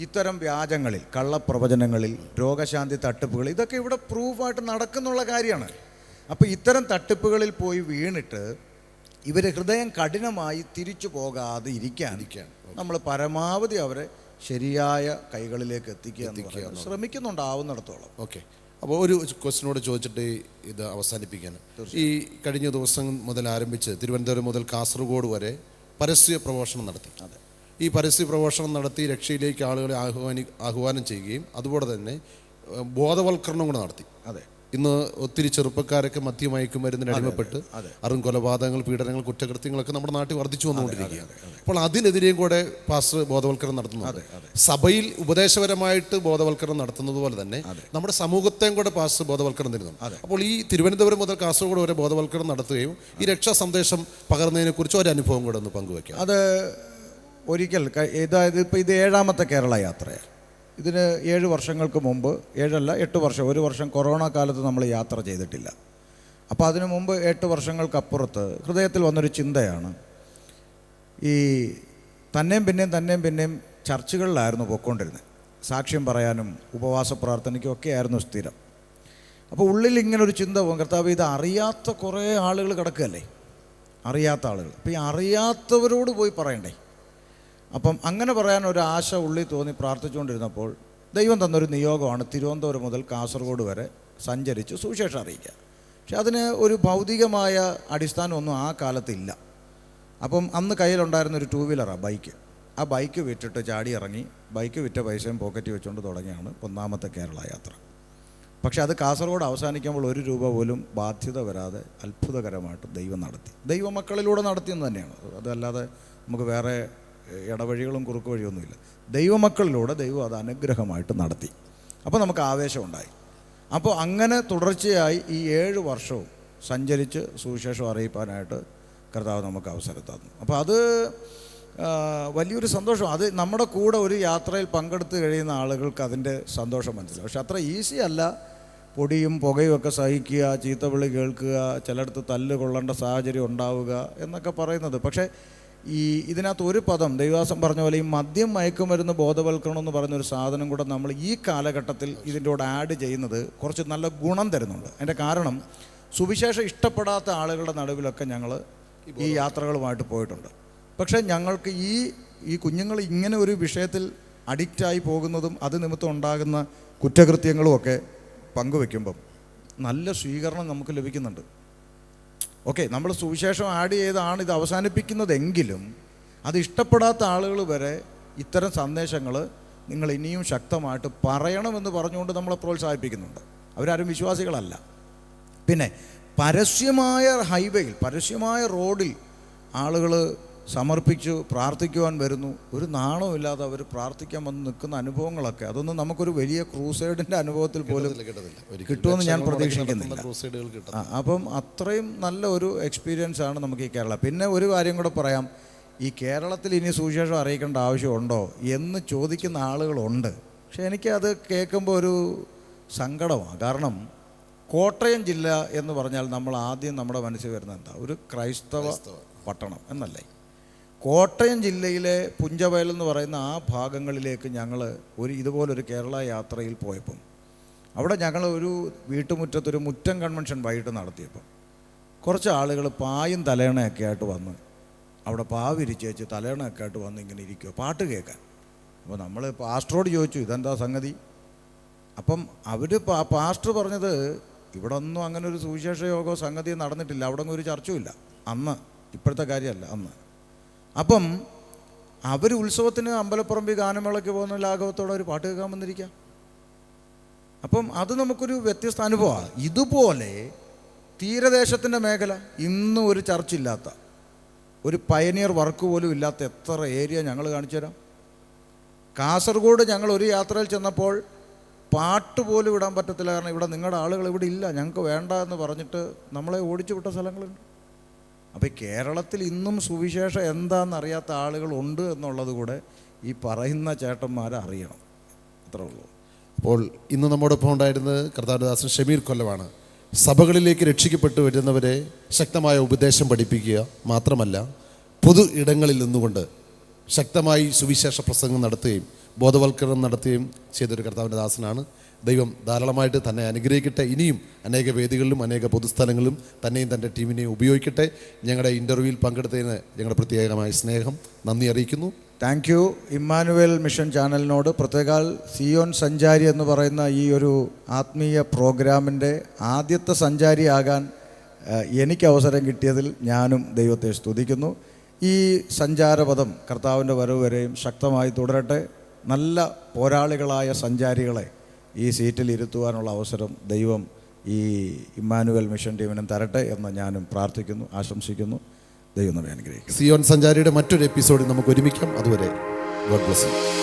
ഇത്തരം വ്യാജങ്ങളിൽ, കള്ളപ്രവചനങ്ങളിൽ, രോഗശാന്തി തട്ടിപ്പുകൾ, ഇതൊക്കെ ഇവിടെ പ്രൂഫായിട്ട് നടക്കുന്നുള്ള കാര്യമാണ്. അപ്പോൾ ഇത്തരം തട്ടിപ്പുകളിൽ പോയി വീണിട്ട് ഇവർ ഹൃദയം കഠിനമായി തിരിച്ചു പോകാതെ ഇരിക്കാൻ നമ്മൾ പരമാവധി അവരെ ശരിയായ കൈകളിലേക്ക് എത്തിക്കുക ശ്രമിക്കുന്നുണ്ടാവുന്നിടത്തോളം. ഓക്കെ, അപ്പോൾ ഒരു ക്വസ്റ്റിനോട് ചോദിച്ചിട്ട് ഇത് അവസാനിപ്പിക്കാൻ. ഈ കഴിഞ്ഞ ദിവസം മുതൽ ആരംഭിച്ച് തിരുവനന്തപുരം മുതൽ കാസർഗോഡ് വരെ പരസ്യ പ്രഘോഷണം നടത്തി. അതെ, ഈ പരസ്യ പ്രഘോഷണം നടത്തി രക്ഷയിലേക്ക് ആളുകളെ ആഹ്വാനം ചെയ്യുകയും അതുപോലെ തന്നെ ബോധവൽക്കരണം കൂടെ നടത്തി. അതെ, ഇന്ന് ഒത്തിരി ചെറുപ്പക്കാരൊക്കെ മദ്യമയക്കുമരുന്നിന് അടിമപ്പെട്ട് അറും കൊലപാതകങ്ങൾ, പീഡനങ്ങൾ, കുറ്റകൃത്യങ്ങളൊക്കെ നമ്മുടെ നാട്ടിൽ വർദ്ധിച്ചു വന്നുകൊണ്ടിരിക്കുകയാണ്. അപ്പോൾ അതിനെതിരെയും കൂടെ പാസ്റ്റർ ബോധവൽക്കരണം നടത്തുന്നുണ്ട്. സഭയിൽ ഉപദേശപരമായിട്ട് ബോധവൽക്കരണം നടത്തുന്നത് പോലെ തന്നെ നമ്മുടെ സമൂഹത്തെയും കൂടെ പാസ്റ്റർ ബോധവൽക്കരണം തരുന്നുണ്ട്. അപ്പോൾ ഈ തിരുവനന്തപുരം മുതൽ കാസർഗോഡ് വരെ ബോധവൽക്കരണം നടത്തുകയും ഈ രക്ഷാ സന്ദേശം പകർന്നതിനെ കുറിച്ച് ഒരു അനുഭവം കൂടെ ഒന്ന് പങ്കുവയ്ക്കാം. അത് ഒരിക്കൽ ഇപ്പോൾ ഇത് 7ാമത്തെ കേരള യാത്രയാണ്. ഇതിന് 7 വർഷങ്ങൾക്ക് മുമ്പ്, 8 വർഷം, 1 വർഷം കൊറോണ കാലത്ത് നമ്മൾ യാത്ര ചെയ്തിട്ടില്ല. അപ്പോൾ അതിനു മുമ്പ് 8 വർഷങ്ങൾക്കപ്പുറത്ത് ഹൃദയത്തിൽ വന്നൊരു ചിന്തയാണ്, ഈ തന്നെയും പിന്നെയും ചർച്ചുകളിലായിരുന്നു പോയിക്കൊണ്ടിരുന്നത്. സാക്ഷ്യം പറയാനും ഉപവാസ പ്രാർത്ഥനയ്ക്കും ഒക്കെ ആയിരുന്നു സ്ഥിരം. അപ്പോൾ ഉള്ളിൽ ഇങ്ങനൊരു ചിന്ത പോകും, കർത്താവ് ഇത് അറിയാത്ത കുറേ ആളുകൾ കിടക്കുകയല്ലേ, അറിയാത്ത ആളുകൾ. അപ്പോൾ ഈ അറിയാത്തവരോട് പോയി പറയണ്ടേ. അപ്പം അങ്ങനെ പറയാൻ ഒരു ആശ ഉള്ളിൽ തോന്നി പ്രാർത്ഥിച്ചുകൊണ്ടിരുന്നപ്പോൾ ദൈവം തന്നൊരു നിയോഗമാണ് തിരുവനന്തപുരം മുതൽ കാസർഗോഡ് വരെ സഞ്ചരിച്ച് സുവിശേഷം അറിയിക്കുക. പക്ഷെ അതിന് ഒരു ഭൗതികമായ അടിസ്ഥാനമൊന്നും ആ കാലത്തില്ല. അപ്പം അന്ന് കയ്യിലുണ്ടായിരുന്നൊരു 2 വീലറാണ്, ബൈക്ക്. ആ ബൈക്ക് വിറ്റിട്ട് ചാടി ഇറങ്ങി, ബൈക്ക് വിറ്റ പൈസയും പോക്കറ്റ് വെച്ചുകൊണ്ട് തുടങ്ങിയാണ് 1ാമത്തെ കേരള യാത്ര. പക്ഷെ അത് കാസർഗോഡ് അവസാനിക്കുമ്പോൾ 1 രൂപ പോലും ബാധ്യത വരാതെ അത്ഭുതകരമായിട്ട് ദൈവം നടത്തി. ദൈവമക്കളിലൂടെ നടത്തിയെന്ന് തന്നെയാണ്. അതല്ലാതെ നമുക്ക് വേറെ ഇടവഴികളും കുറുക്ക് വഴിയൊന്നുമില്ല. ദൈവമക്കളിലൂടെ ദൈവം അത് അനുഗ്രഹമായിട്ട് നടത്തി. അപ്പോൾ നമുക്ക് ആവേശമുണ്ടായി. അപ്പോൾ അങ്ങനെ തുടർച്ചയായി ഈ 7 വർഷവും സഞ്ചരിച്ച് സുവിശേഷം അറിയിപ്പാനായിട്ട് കർത്താവ് നമുക്ക് അവസരം തന്നു. അപ്പോൾ അത് വലിയൊരു സന്തോഷം. അത് നമ്മുടെ കൂടെ ഒരു യാത്രയിൽ പങ്കെടുത്ത് കഴിയുന്ന ആളുകൾക്ക് അതിൻ്റെ സന്തോഷം മനസ്സിലാവും. പക്ഷെ അത്ര ഈസി അല്ല. പൊടിയും പുകയും ഒക്കെ സഹിക്കുക, ചീത്തവിളി കേൾക്കുക, ചിലയിടത്ത് തല്ല് കൊള്ളേണ്ട സാഹചര്യം ഉണ്ടാവുക എന്നൊക്കെ പറയുന്നത്. പക്ഷേ ഇതിനകത്ത് ഒരു പദം ദൈവദാസൻ പറഞ്ഞ പോലെ ഈ മദ്യം, മയക്കുമരുന്ന് ബോധവൽക്കരണം എന്ന് പറയുന്നൊരു സാധനം കൂടെ നമ്മൾ ഈ കാലഘട്ടത്തിൽ ഇതിൻ്റെ കൂടെ ആഡ് ചെയ്യുന്നത് കുറച്ച് നല്ല ഗുണം തരുന്നുണ്ട്. അതിൻ്റെ കാരണം സുവിശേഷം ഇഷ്ടപ്പെടാത്ത ആളുകളുടെ നടുവിലൊക്കെ ഞങ്ങൾ ഈ യാത്രകളുമായിട്ട് പോയിട്ടുണ്ട്. പക്ഷേ ഞങ്ങൾക്ക് ഈ കുഞ്ഞുങ്ങൾ ഇങ്ങനെ ഒരു വിഷയത്തിൽ അഡിക്റ്റായി പോകുന്നതും അത് നിമിത്തം ഉണ്ടാകുന്ന കുറ്റകൃത്യങ്ങളും ഒക്കെ പങ്കുവെക്കുമ്പം നല്ല സ്വീകരണം നമുക്ക് ലഭിക്കുന്നുണ്ട്. ഓക്കെ, നമ്മൾ സുവിശേഷം ആഡ് ചെയ്താണ് ഇത് അവസാനിപ്പിക്കുന്നതെങ്കിലും അത് ഇഷ്ടപ്പെടാത്ത ആളുകൾ വരെ ഇത്തരം സന്ദേശങ്ങൾ നിങ്ങൾ ഇനിയും ശക്തമായിട്ട് പറയണമെന്ന് പറഞ്ഞുകൊണ്ട് നമ്മളെ പ്രോത്സാഹിപ്പിക്കുന്നുണ്ട്. അവരാരും വിശ്വാസികളല്ല. പിന്നെ പരസ്യമായ ഹൈവേയിൽ, പരസ്യമായ റോഡിൽ ആളുകൾ സമർപ്പിച്ചു പ്രാർത്ഥിക്കുവാൻ വരുന്നു. ഒരു നാണവുമില്ലാതെ അവർ പ്രാർത്ഥിക്കാൻ വന്ന് നിൽക്കുന്ന അനുഭവങ്ങളൊക്കെ, അതൊന്നും നമുക്കൊരു വലിയ ക്രൂസൈഡിൻ്റെ അനുഭവത്തിൽ പോലും കിട്ടുമെന്ന് ഞാൻ പ്രതീക്ഷിക്കുന്നില്ല. അപ്പം അത്രയും നല്ല ഒരു എക്സ്പീരിയൻസ് ആണ് നമുക്ക് ഈ കേരളം. പിന്നെ ഒരു കാര്യം കൂടെ പറയാം, ഈ കേരളത്തിൽ ഇനി സുവിശേഷം അറിയിക്കേണ്ട ആവശ്യമുണ്ടോ എന്ന് ചോദിക്കുന്ന ആളുകളുണ്ട്. പക്ഷെ എനിക്കത് കേൾക്കുമ്പോൾ ഒരു സങ്കടമാണ്. കാരണം കോട്ടയം ജില്ല എന്ന് പറഞ്ഞാൽ നമ്മൾ ആദ്യം നമ്മുടെ മനസ്സിൽ വരുന്നത് എന്താ, ഒരു ക്രൈസ്തവ പട്ടണം എന്നല്ലേ. കോട്ടയം ജില്ലയിലെ പുഞ്ചവയൽ എന്ന് പറയുന്ന ആ ഭാഗങ്ങളിലേക്ക് ഞങ്ങൾ ഇതുപോലൊരു കേരള യാത്രയിൽ പോയപ്പം അവിടെ ഞങ്ങൾ ഒരു വീട്ടുമുറ്റത്തൊരു മുറ്റം കൺവെൻഷൻ വൈകിട്ട് നടത്തിയപ്പം കുറച്ച് ആളുകൾ പായും തലേണയൊക്കെ ആയിട്ട് വന്ന് അവിടെ പാവിരിച്ച് വെച്ച് തലേണയൊക്കെ ആയിട്ട് വന്ന് ഇങ്ങനെ ഇരിക്കുക പാട്ട് കേൾക്കാൻ. അപ്പോൾ നമ്മൾ പാസ്റ്ററോട് ചോദിച്ചു ഇതെന്താ സംഗതി. അപ്പം പാസ്റ്റർ പറഞ്ഞത് ഇവിടെ ഒന്നും അങ്ങനെ ഒരു സുവിശേഷ യോഗമോ സംഗതി നടന്നിട്ടില്ല, അവിടെ ഒരു ചർച്ചയും ഇല്ല അന്ന്, ഇപ്പോഴത്തെ കാര്യമല്ല അന്ന്. അപ്പം അവർ ഉത്സവത്തിന് അമ്പലപ്പറമ്പ് ഗാനമേളയ്ക്ക് പോകുന്ന ലാഘവത്തോടെ ഒരു പാട്ട് കേൾക്കാൻ വന്നിരിക്കുക. അപ്പം അത് നമുക്കൊരു വ്യത്യസ്ത അനുഭവമാണ്. ഇതുപോലെ തീരദേശത്തിൻ്റെ മേഖല ഇന്നും ഒരു ചർച്ചില്ലാത്ത, ഒരു പയനിയർ വർക്ക് പോലും ഇല്ലാത്ത എത്ര ഏരിയ ഞങ്ങൾ കാണിച്ചു തരാം. കാസർഗോഡ് ഞങ്ങൾ ഒരു യാത്രയിൽ ചെന്നപ്പോൾ പാട്ട് പോലും ഇടാൻ പറ്റത്തില്ല, കാരണം ഇവിടെ നിങ്ങളുടെ ആളുകൾ ഇവിടെ ഇല്ല, ഞങ്ങൾക്ക് വേണ്ട എന്ന് പറഞ്ഞിട്ട് നമ്മളെ ഓടിച്ചു വിട്ട സ്ഥലങ്ങളുണ്ട്. അപ്പോൾ ഈ കേരളത്തിൽ ഇന്നും സുവിശേഷം എന്താണെന്നറിയാത്ത ആളുകളുണ്ട് എന്നുള്ളത് കൂടെ ഈ പറയുന്ന ചേട്ടന്മാരെ അറിയണം. അത്രേ ഉള്ളൂ. അപ്പോൾ ഇന്ന് നമ്മോടൊപ്പം ഉണ്ടായിരുന്നത് കർത്താവദാസൻ ഷമീർ കൊല്ലമാണ്. സഭകളിലേക്ക് രക്ഷിക്കപ്പെട്ടു വരുന്നവരെ ശക്തമായ ഉപദേശം പഠിപ്പിക്കുക മാത്രമല്ല പൊതു ഇടങ്ങളിൽ നിന്നുകൊണ്ട് ശക്തമായി സുവിശേഷ പ്രസംഗം നടത്തുകയും ബോധവൽക്കരണം നടത്തുകയും ചെയ്തൊരു കർത്താവിൻ്റെ ദാസനാണ്. ദൈവം ധാരാളമായിട്ട് തന്നെ അനുഗ്രഹിക്കട്ടെ. ഇനിയും അനേക വേദികളിലും അനേക പൊതുസ്ഥലങ്ങളിലും തന്നെയും തൻ്റെ ടീമിനെയും ഉപയോഗിക്കട്ടെ. ഞങ്ങളുടെ ഇൻ്റർവ്യൂവിൽ പങ്കെടുത്തതിന് ഞങ്ങളുടെ പ്രത്യേകമായ സ്നേഹം, നന്ദി അറിയിക്കുന്നു. Thank you. ഇമ്മാനുവേൽ മിഷൻ ചാനലിനോട് പ്രത്യേകാൽ സിയോൻ സഞ്ചാരി എന്ന് പറയുന്ന ഈ ഒരു ആത്മീയ പ്രോഗ്രാമിൻ്റെ ആദ്യത്തെ സഞ്ചാരിയാകാൻ എനിക്ക് അവസരം കിട്ടിയതിൽ ഞാനും ദൈവത്തെ സ്തുതിക്കുന്നു. ഈ സഞ്ചാരപഥം കർത്താവിൻ്റെ വരവ് വരെയും ശക്തമായി തുടരട്ടെ. നല്ല പോരാളികളായ സഞ്ചാരികളെ ഈ സീറ്റിൽ ഇരുത്തുവാനുള്ള അവസരം ദൈവം ഈ ഇമ്മാനുവൽ മിഷൻ ടീമിനും തരട്ടെ എന്ന് ഞാനും പ്രാർത്ഥിക്കുന്നു, ആശംസിക്കുന്നു. ദൈവം നമ്മെ അനുഗ്രഹിക്കും. സിയോൻ സഞ്ചാരിയുടെ മറ്റൊരു എപ്പിസോഡിൽ നമുക്ക് ഒരുമിക്കാം. അതുവരെ ഗോഡ് ബ്ലസ് യു.